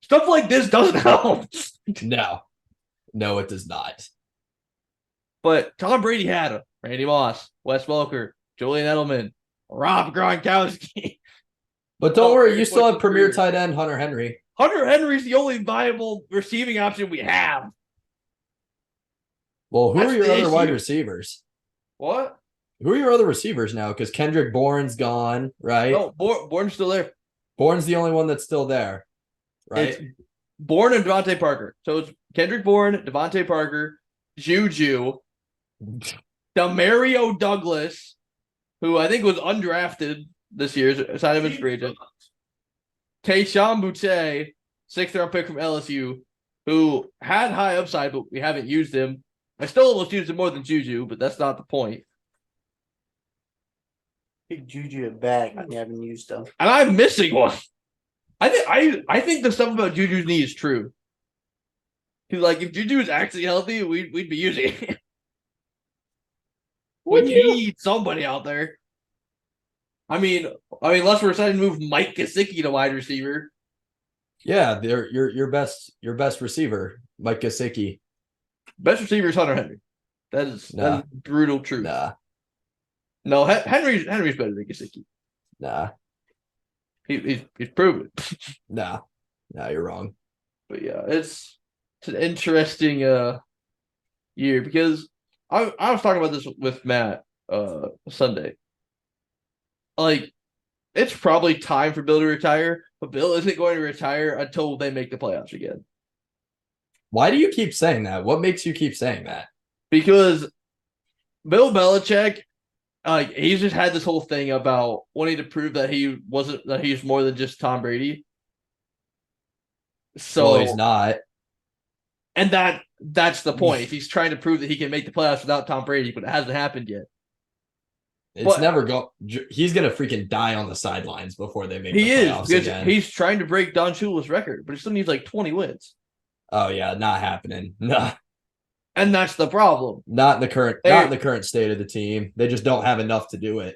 Stuff like this doesn't help. No, it does not. But Tom Brady had him. Randy Moss, Wes Welker, Julian Edelman, Rob Gronkowski. But don't worry, you still have premier tight end Hunter Henry. Hunter Henry's the only viable receiving option we have. Well, who That's are your the other issue. wide receivers? What? Who are your other receivers now? Because Kendrick Bourne's gone, right? No, Bourne's still there. Bourne's the only one that's still there, right? It's Bourne and Devontae Parker. So it's Kendrick Bourne, Devontae Parker, Juju, Demario Douglas, who I think was undrafted this year, signed him as free agent. Tayshaun Boutte, 6th-round pick from LSU, who had high upside, but we haven't used him. I still almost used him more than Juju, but that's not the point. pick Juju back. I haven't used him. And I'm missing one. I think the stuff about Juju's knee is true. He's like, if Juju is actually healthy, we'd be using it. We need somebody out there. I mean, unless we're deciding to move Mike Gesicki to wide receiver. Yeah, they're your best receiver, Mike Gesicki. Best receiver is Hunter Henry. That is brutal truth. No, Henry's better than Gesicki. He's proven. Nah, you're wrong. But yeah, it's an interesting year because I was talking about this with Matt Sunday. Like, it's probably time for Bill to retire, but Bill isn't going to retire until they make the playoffs again. Why do you keep saying that? What makes you keep saying that? Because Bill Belichick, he's just had this whole thing about wanting to prove that he's more than just Tom Brady. So well, he's not. And that's the point. He's trying to prove that he can make the playoffs without Tom Brady, but it hasn't happened yet. It's But- never go. He's gonna freaking die on the sidelines before they make He the is playoffs because again. he's trying to break Don Shula's record, but he still needs like 20 wins, Oh yeah, not happening. No, and that's the problem. not in the current state of the team. They just don't have enough to do it.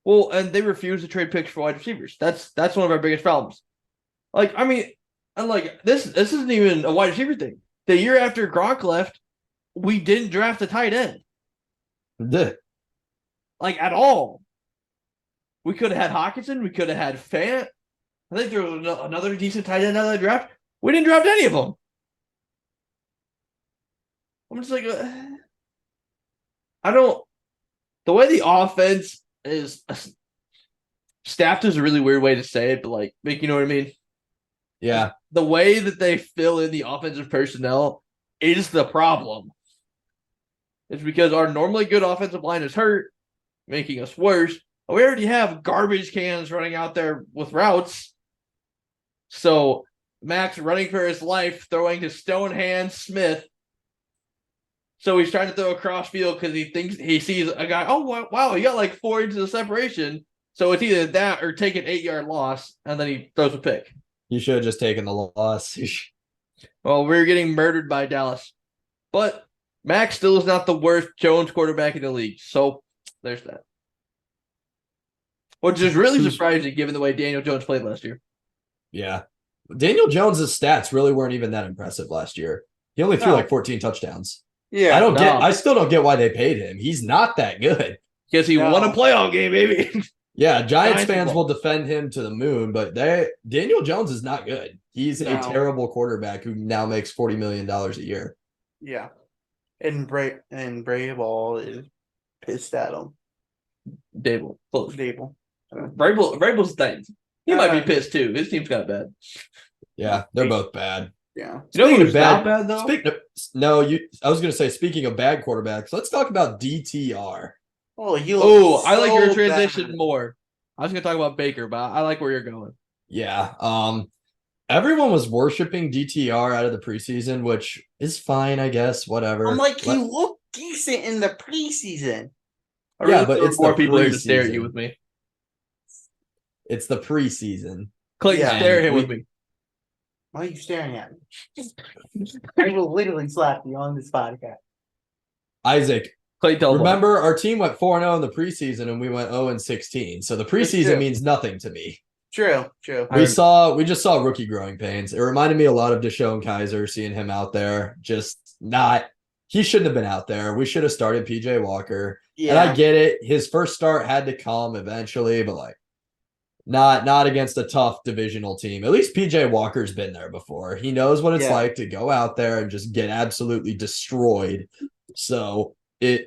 Well, and they refuse to trade picks for wide receivers. That's one of our biggest problems. Like, I mean, and like this isn't even a wide receiver thing. The year after Gronk left, we didn't draft a tight end. Duh. Like at all. We could have had Hawkinson. We could have had Fant. I think there was another decent tight end out of that draft. We didn't draft any of them. I'm just like, I don't. The way the offense is staffed is a really weird way to say it, but like, you know what I mean? Yeah, The way that they fill in the offensive personnel is the problem. It's because our normally good offensive line is hurt, making us worse. We already have garbage cans running out there with routes. So Max running for his life, throwing to Stonehand Smith. So he's trying to throw a cross field because he thinks he sees a guy. Oh, wow, he got like 4 inches of separation. So it's either that or take an 8-yard loss, and then he throws a pick. you should have just taken the loss. Well, we're getting murdered by Dallas. But Max still is not the worst Jones quarterback in the league. So there's that. Which is really surprising given the way Daniel Jones played last year. Yeah, Daniel Jones's stats really weren't even that impressive last year. He only threw like 14 touchdowns. Yeah. I still don't get why they paid him. He's not that good. Because he won a playoff game, baby. Yeah, Giants fans football. will defend him to the moon, but Daniel Jones is not good. He's a terrible quarterback who now makes $40 million a year. Yeah. And Brable is pissed at him. Dable. Close. Dable. Vrabel's Titans. He might be pissed too. His team's kind of bad. Yeah, they're both bad. Yeah. You know Speaking who's of bad, not bad though? I was going to say, speaking of bad quarterbacks, let's talk about DTR. Oh, I like your transition more. I was going to talk about Baker, but I like where you're going. Yeah. Everyone was worshiping DTR out of the preseason, which is fine, I guess. Whatever. I'm like, he looked decent in the preseason. Yeah, but it's more the people here to stare at preseason. you with me. It's the preseason. Clayton, Yeah. stare at him with me. Why are you staring at me? I will literally slap you on this podcast. Isaac, Clayton, tell him what. remember our team went 4-0 in the preseason and we went 0-16. So the preseason true. means nothing to me. True. We just saw rookie growing pains. It reminded me a lot of Deshaun Kaiser, seeing him out there. Just not, he shouldn't have been out there. We should have started PJ Walker. Yeah. And I get it. His first start had to come eventually, but like not against a tough divisional team. At least PJ Walker's been there before. He knows what it's like to go out there and just get absolutely destroyed. So I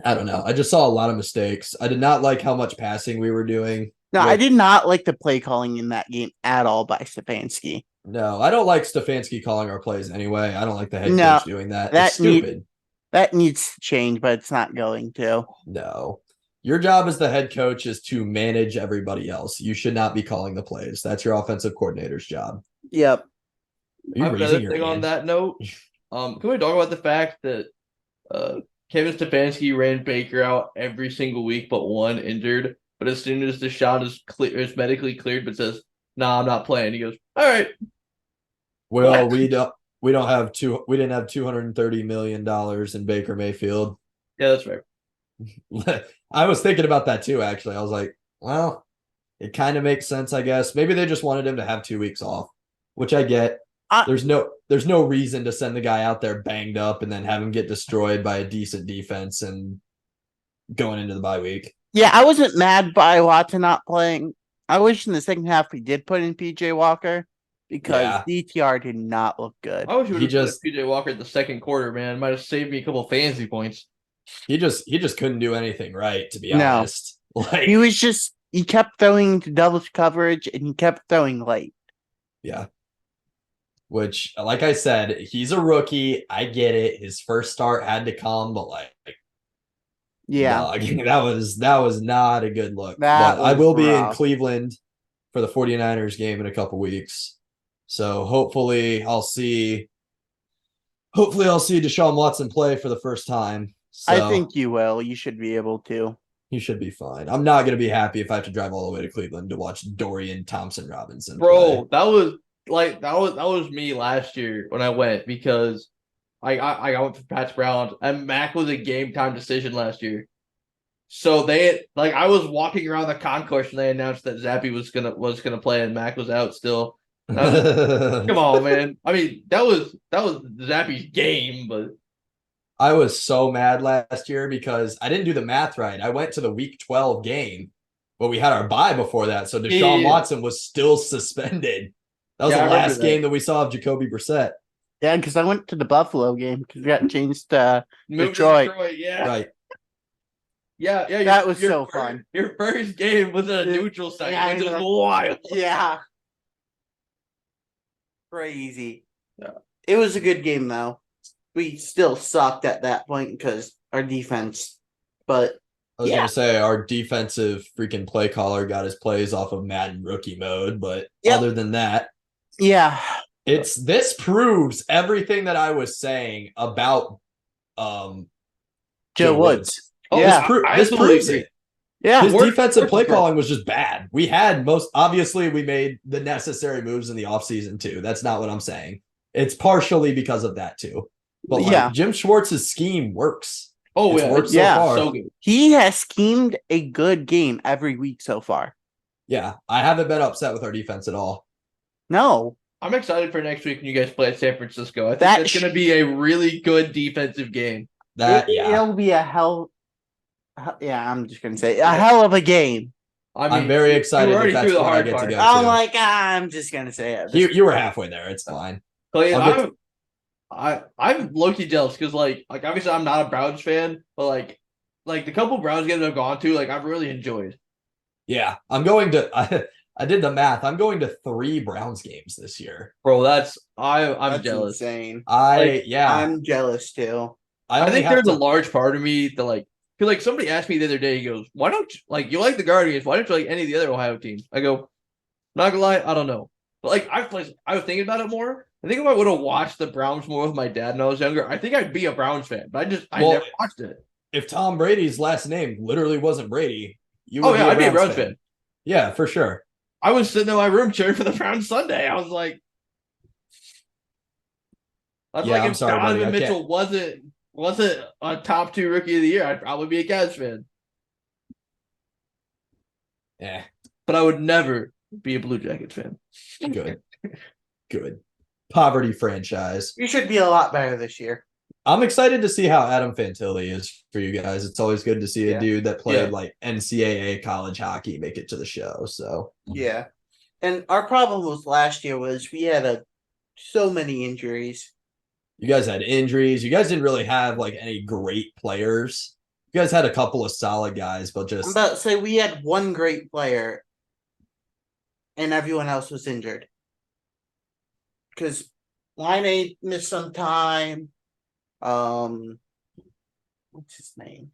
don't know. I just saw a lot of mistakes. I did not like how much passing we were doing. No, I did not like the play calling in that game at all by Stefanski. No, I don't like Stefanski calling our plays anyway. I don't like the head coach doing that. It's stupid. That needs to change, but it's not going to. No. Your job as the head coach is to manage everybody else. You should not be calling the plays. That's your offensive coordinator's job. Yep. Are you Another raising your thing on hand? that note, can we talk about the fact that Kevin Stefanski ran Baker out every single week but one injured, but as soon as the shot is medically cleared but says, "Nah, I'm not playing," he goes, "All right." Well, we didn't have $230 million in Baker Mayfield. Yeah, that's fair. I was thinking about that too, actually. I was like, well, it kind of makes sense, I guess. Maybe they just wanted him to have 2 weeks off, which I get. There's no reason to send the guy out there banged up and then have him get destroyed by a decent defense and going into the bye week. Yeah, I wasn't mad by Watson not playing. I wish in the second half we did put in PJ Walker because DTR did not look good. I wish we would have put PJ Walker in the second quarter, man. Might have saved me a couple of fantasy points. He just couldn't do anything right, to be honest. Like, he kept throwing to double coverage and he kept throwing late. Yeah. Which, like I said, he's a rookie. I get it. His first start had to come, but that was not a good look. But I will be in Cleveland for the 49ers game in a couple weeks. So hopefully I'll see Deshaun Watson play for the first time. So I think you will. You should be able to. you should be fine. I'm not gonna be happy if I have to drive all the way to Cleveland to watch Dorian Thompson Robinson. Bro, that was me last year when I went because I went for Pat's Browns and Mac was a game time decision last year. So I was walking around the concourse and they announced that Zappy was gonna play and Mac was out still. play. Come on, man. I mean, that was Zappy's game, but I was so mad last year because I didn't do the math right. I went to the week 12 game, but we had our bye before that. So Deshaun Watson was still suspended. That was the last game that we saw of Jacoby Brissett. Yeah, because I went to the Buffalo game because we got changed to Detroit. Yeah. Right. Yeah. That was so fun. Your first game was a neutral site, Yeah, which is wild. Yeah. Crazy. Yeah. It was a good game, though. We still sucked at that point because our defense, but I was gonna say our defensive freaking play caller got his plays off of Madden rookie mode, but other than that, this proves everything that I was saying about Joe Woods. Oh, this proves it. Yeah, his defensive play calling was just bad. We made the necessary moves in the offseason too. That's not what I'm saying. It's partially because of that too. But Jim Schwartz's scheme works. Oh, it's worked so far. So good. He has schemed a good game every week so far. Yeah, I haven't been upset with our defense at all. No. I'm excited for next week when you guys play at San Francisco. I think it's going to be a really good defensive game. It'll be a hell. Yeah, I'm just going to say a hell of a game. I'm very excited that that's what I get to go to. I'm just going to say it. You were halfway there. It's fine. I'm low-key jealous because obviously I'm not a Browns fan, but like the couple Browns games I've gone to, I've really enjoyed. Yeah, I'm going to I did the math. I'm going to 3 Browns games this year. Bro, I'm jealous. Insane. I'm jealous too. I think there's a large part of me that because somebody asked me the other day, he goes, why don't you you like the Guardians, why don't you like any of the other Ohio teams? I go, not gonna lie, I don't know. But I was thinking about it more. I think if I would have watched the Browns more with my dad when I was younger, I think I'd be a Browns fan. But I never watched it. If Tom Brady's last name literally wasn't Brady, I'd be a Browns fan. Yeah, for sure. I was sitting in my room cheering for the Browns Sunday. I was like, I'm if sorry, Donovan Mitchell wasn't a top 2 rookie of the year, I'd probably be a Cavs fan. Yeah. But I would never be a Blue Jackets fan. Good. Poverty franchise. You should be a lot better this year. I'm excited to see how Adam Fantilli is for you guys. It's always good to see a dude that played NCAA college hockey make it to the show. So yeah, and our problem was last year was we had so many injuries. You guys had injuries. You guys didn't really have any great players. You guys had a couple of solid guys, but just I'm about to say we had one great player, and everyone else was injured. Because Line missed some time. What's his name?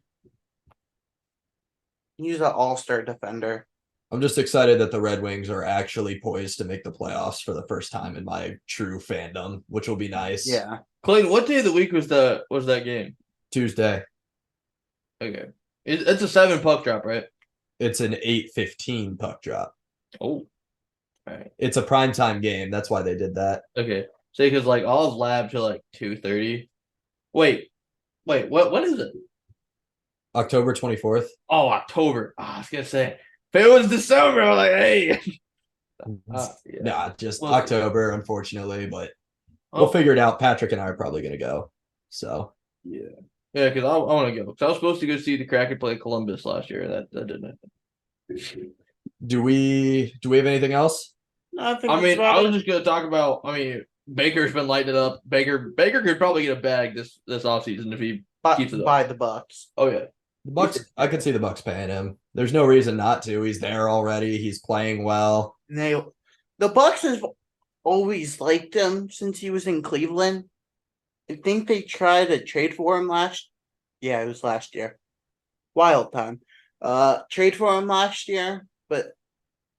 He's an all-star defender. I'm just excited that the Red Wings are actually poised to make the playoffs for the first time in my true fandom, which will be nice. Yeah. Clayton, what day of the week was that game? Tuesday. Okay. It's a 7 puck drop, right? It's an 8:15 puck drop. Oh. All right. It's a primetime game. That's why they did that. Okay. So because I'll have lab till 2:30. Wait, what is it? October 24th. Oh, October. I was gonna say if it was December, I'm like, hey. Just October, unfortunately, but we'll figure it out. Patrick and I are probably gonna go. So yeah, because I want to go. Because I was supposed to go see the Kraken play Columbus last year. That didn't happen. Do we have anything else? I was just gonna talk about. Baker's been lighting it up. Baker could probably get a bag this offseason if he keeps it up. By the Bucks. Oh yeah. The Bucks, I could see the Bucks paying him. There's no reason not to. He's there already. He's playing well. The Bucks have always liked him since he was in Cleveland. I think they tried to trade for him it was last year. Wild time. Trade for him last year, but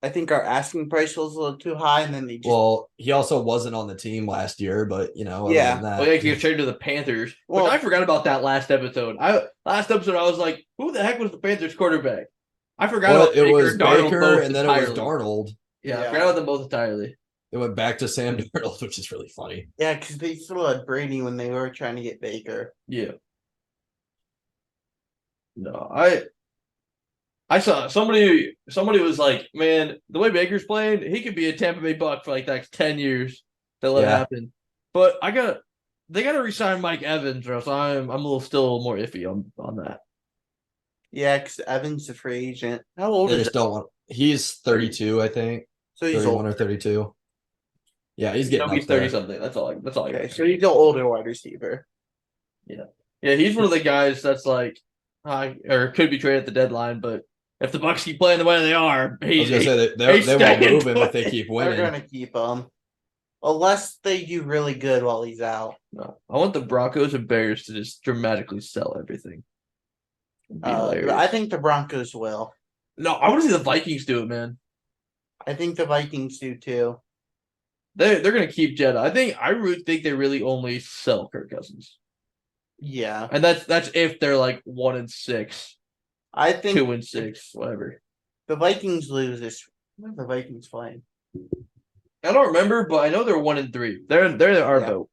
I think our asking price was a little too high, and then they just Well, he also wasn't on the team last year, but other Yeah. than that, Well, yeah, he was traded to the Panthers. Well- But I forgot about that last episode. I was like, who the heck was the Panthers quarterback? I forgot about it was Darnold Baker, both and then it was entirely. Darnold. Yeah, I Yeah. forgot about them both entirely. It went back to Sam Darnold, which is really funny. yeah, because they still had Brady when they were trying to get Baker. Yeah. No, I saw somebody was like, man, the way Baker's playing, he could be a Tampa Bay Buck for like the next 10 years. They let it Yeah. happen. But they got to resign Mike Evans, or else I'm a little still more iffy on that. Yeah, because Evans a free agent. How old They is just don't want. He's 32, I think. So he's 31 old. or 32. Yeah, he's getting He's up there. 30 something. That's all I Okay, got. so he's an older wide receiver. Yeah, he's one of the guys that's like, or could be traded at the deadline, but if the Bucks keep playing the way they are, I was he's gonna say that they he's won't staying move him if they put. keep They're winning. gonna keep him. Unless they do really good while he's out. No, I want the Broncos and Bears to just dramatically sell everything. It'd be hilarious. I think the Broncos will. No, I want to see the Vikings do it, man. I think the Vikings do too. They're gonna keep Jetta. I really think they really only sell Kirk Cousins, Yeah. and that's if they're like 1-6, I think 2-6, whatever. the Vikings lose this. What are the Vikings playing? I don't remember, but I know they're 1-3. They're our Yeah. boat,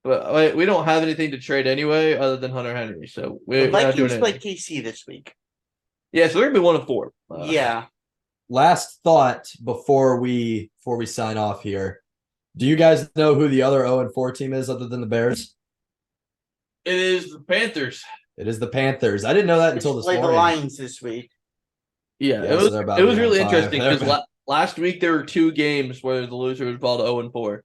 but we don't have anything to trade anyway, other than Hunter Henry. So The we're not doing Vikings play anything. KC this week. Yeah, so they're gonna be 1-4. Yeah. Last thought before we sign off here. Do you guys know who the other 0-4 team is other than the Bears? It is the Panthers. It is the Panthers. I didn't know that until this Play the morning. Lions this week. Yeah, Yeah, it so was they're about it to was be really on five. interesting They're because last week there were 2 games where the loser was balled 0-4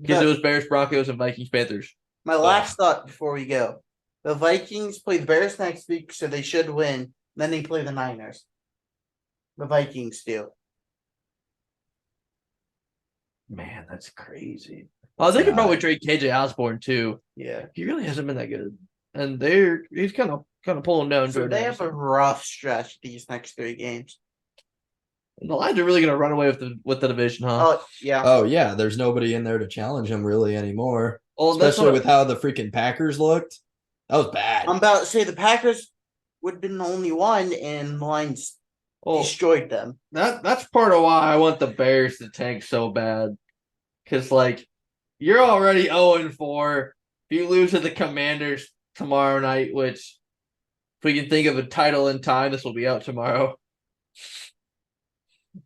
because it was Bears, Broncos, and Vikings, Panthers. My last thought before we go. The Vikings play the Bears next week, so they should win. Then they play the Niners. The Vikings do. Man, that's crazy. Oh, they could probably trade KJ Osborne too. Yeah. He really hasn't been that good, and he's kind of pulling down. So Jordan they have a Anderson. rough stretch these next 3 games. The Lions are really going to run away with the division, huh? Oh, yeah. Oh yeah, there's nobody in there to challenge him really anymore. Well, that's Especially what- with how the freaking Packers looked. That was bad. I'm about to say the Packers would have been the only one, and the Lions well, destroyed them. that's part of why I want the Bears to tank so bad, because like you're already 0-4. If you lose to the Commanders tomorrow night, which if we can think of a title in time, this will be out tomorrow.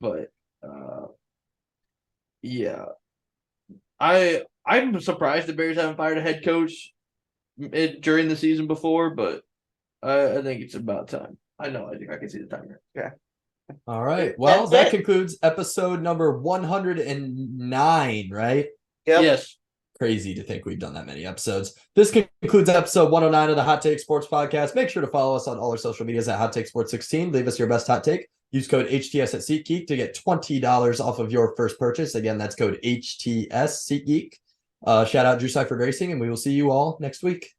But yeah, I'm surprised the Bears haven't fired a head coach during the season before, but I think it's about time. I think I can see the timer. All right. Well, that That's it. concludes episode number 109, right? Yep. Yes. Crazy to think we've done that many episodes. This concludes episode 109 of the Hot Take Sports Podcast. Make sure to follow us on all our social medias at Hot Take Sports 16. Leave us your best hot take. Use code HTS at SeatGeek to get $20 off of your first purchase. Again, that's code HTS SeatGeek. Shout out Drew Siferd Racing, and we will see you all next week.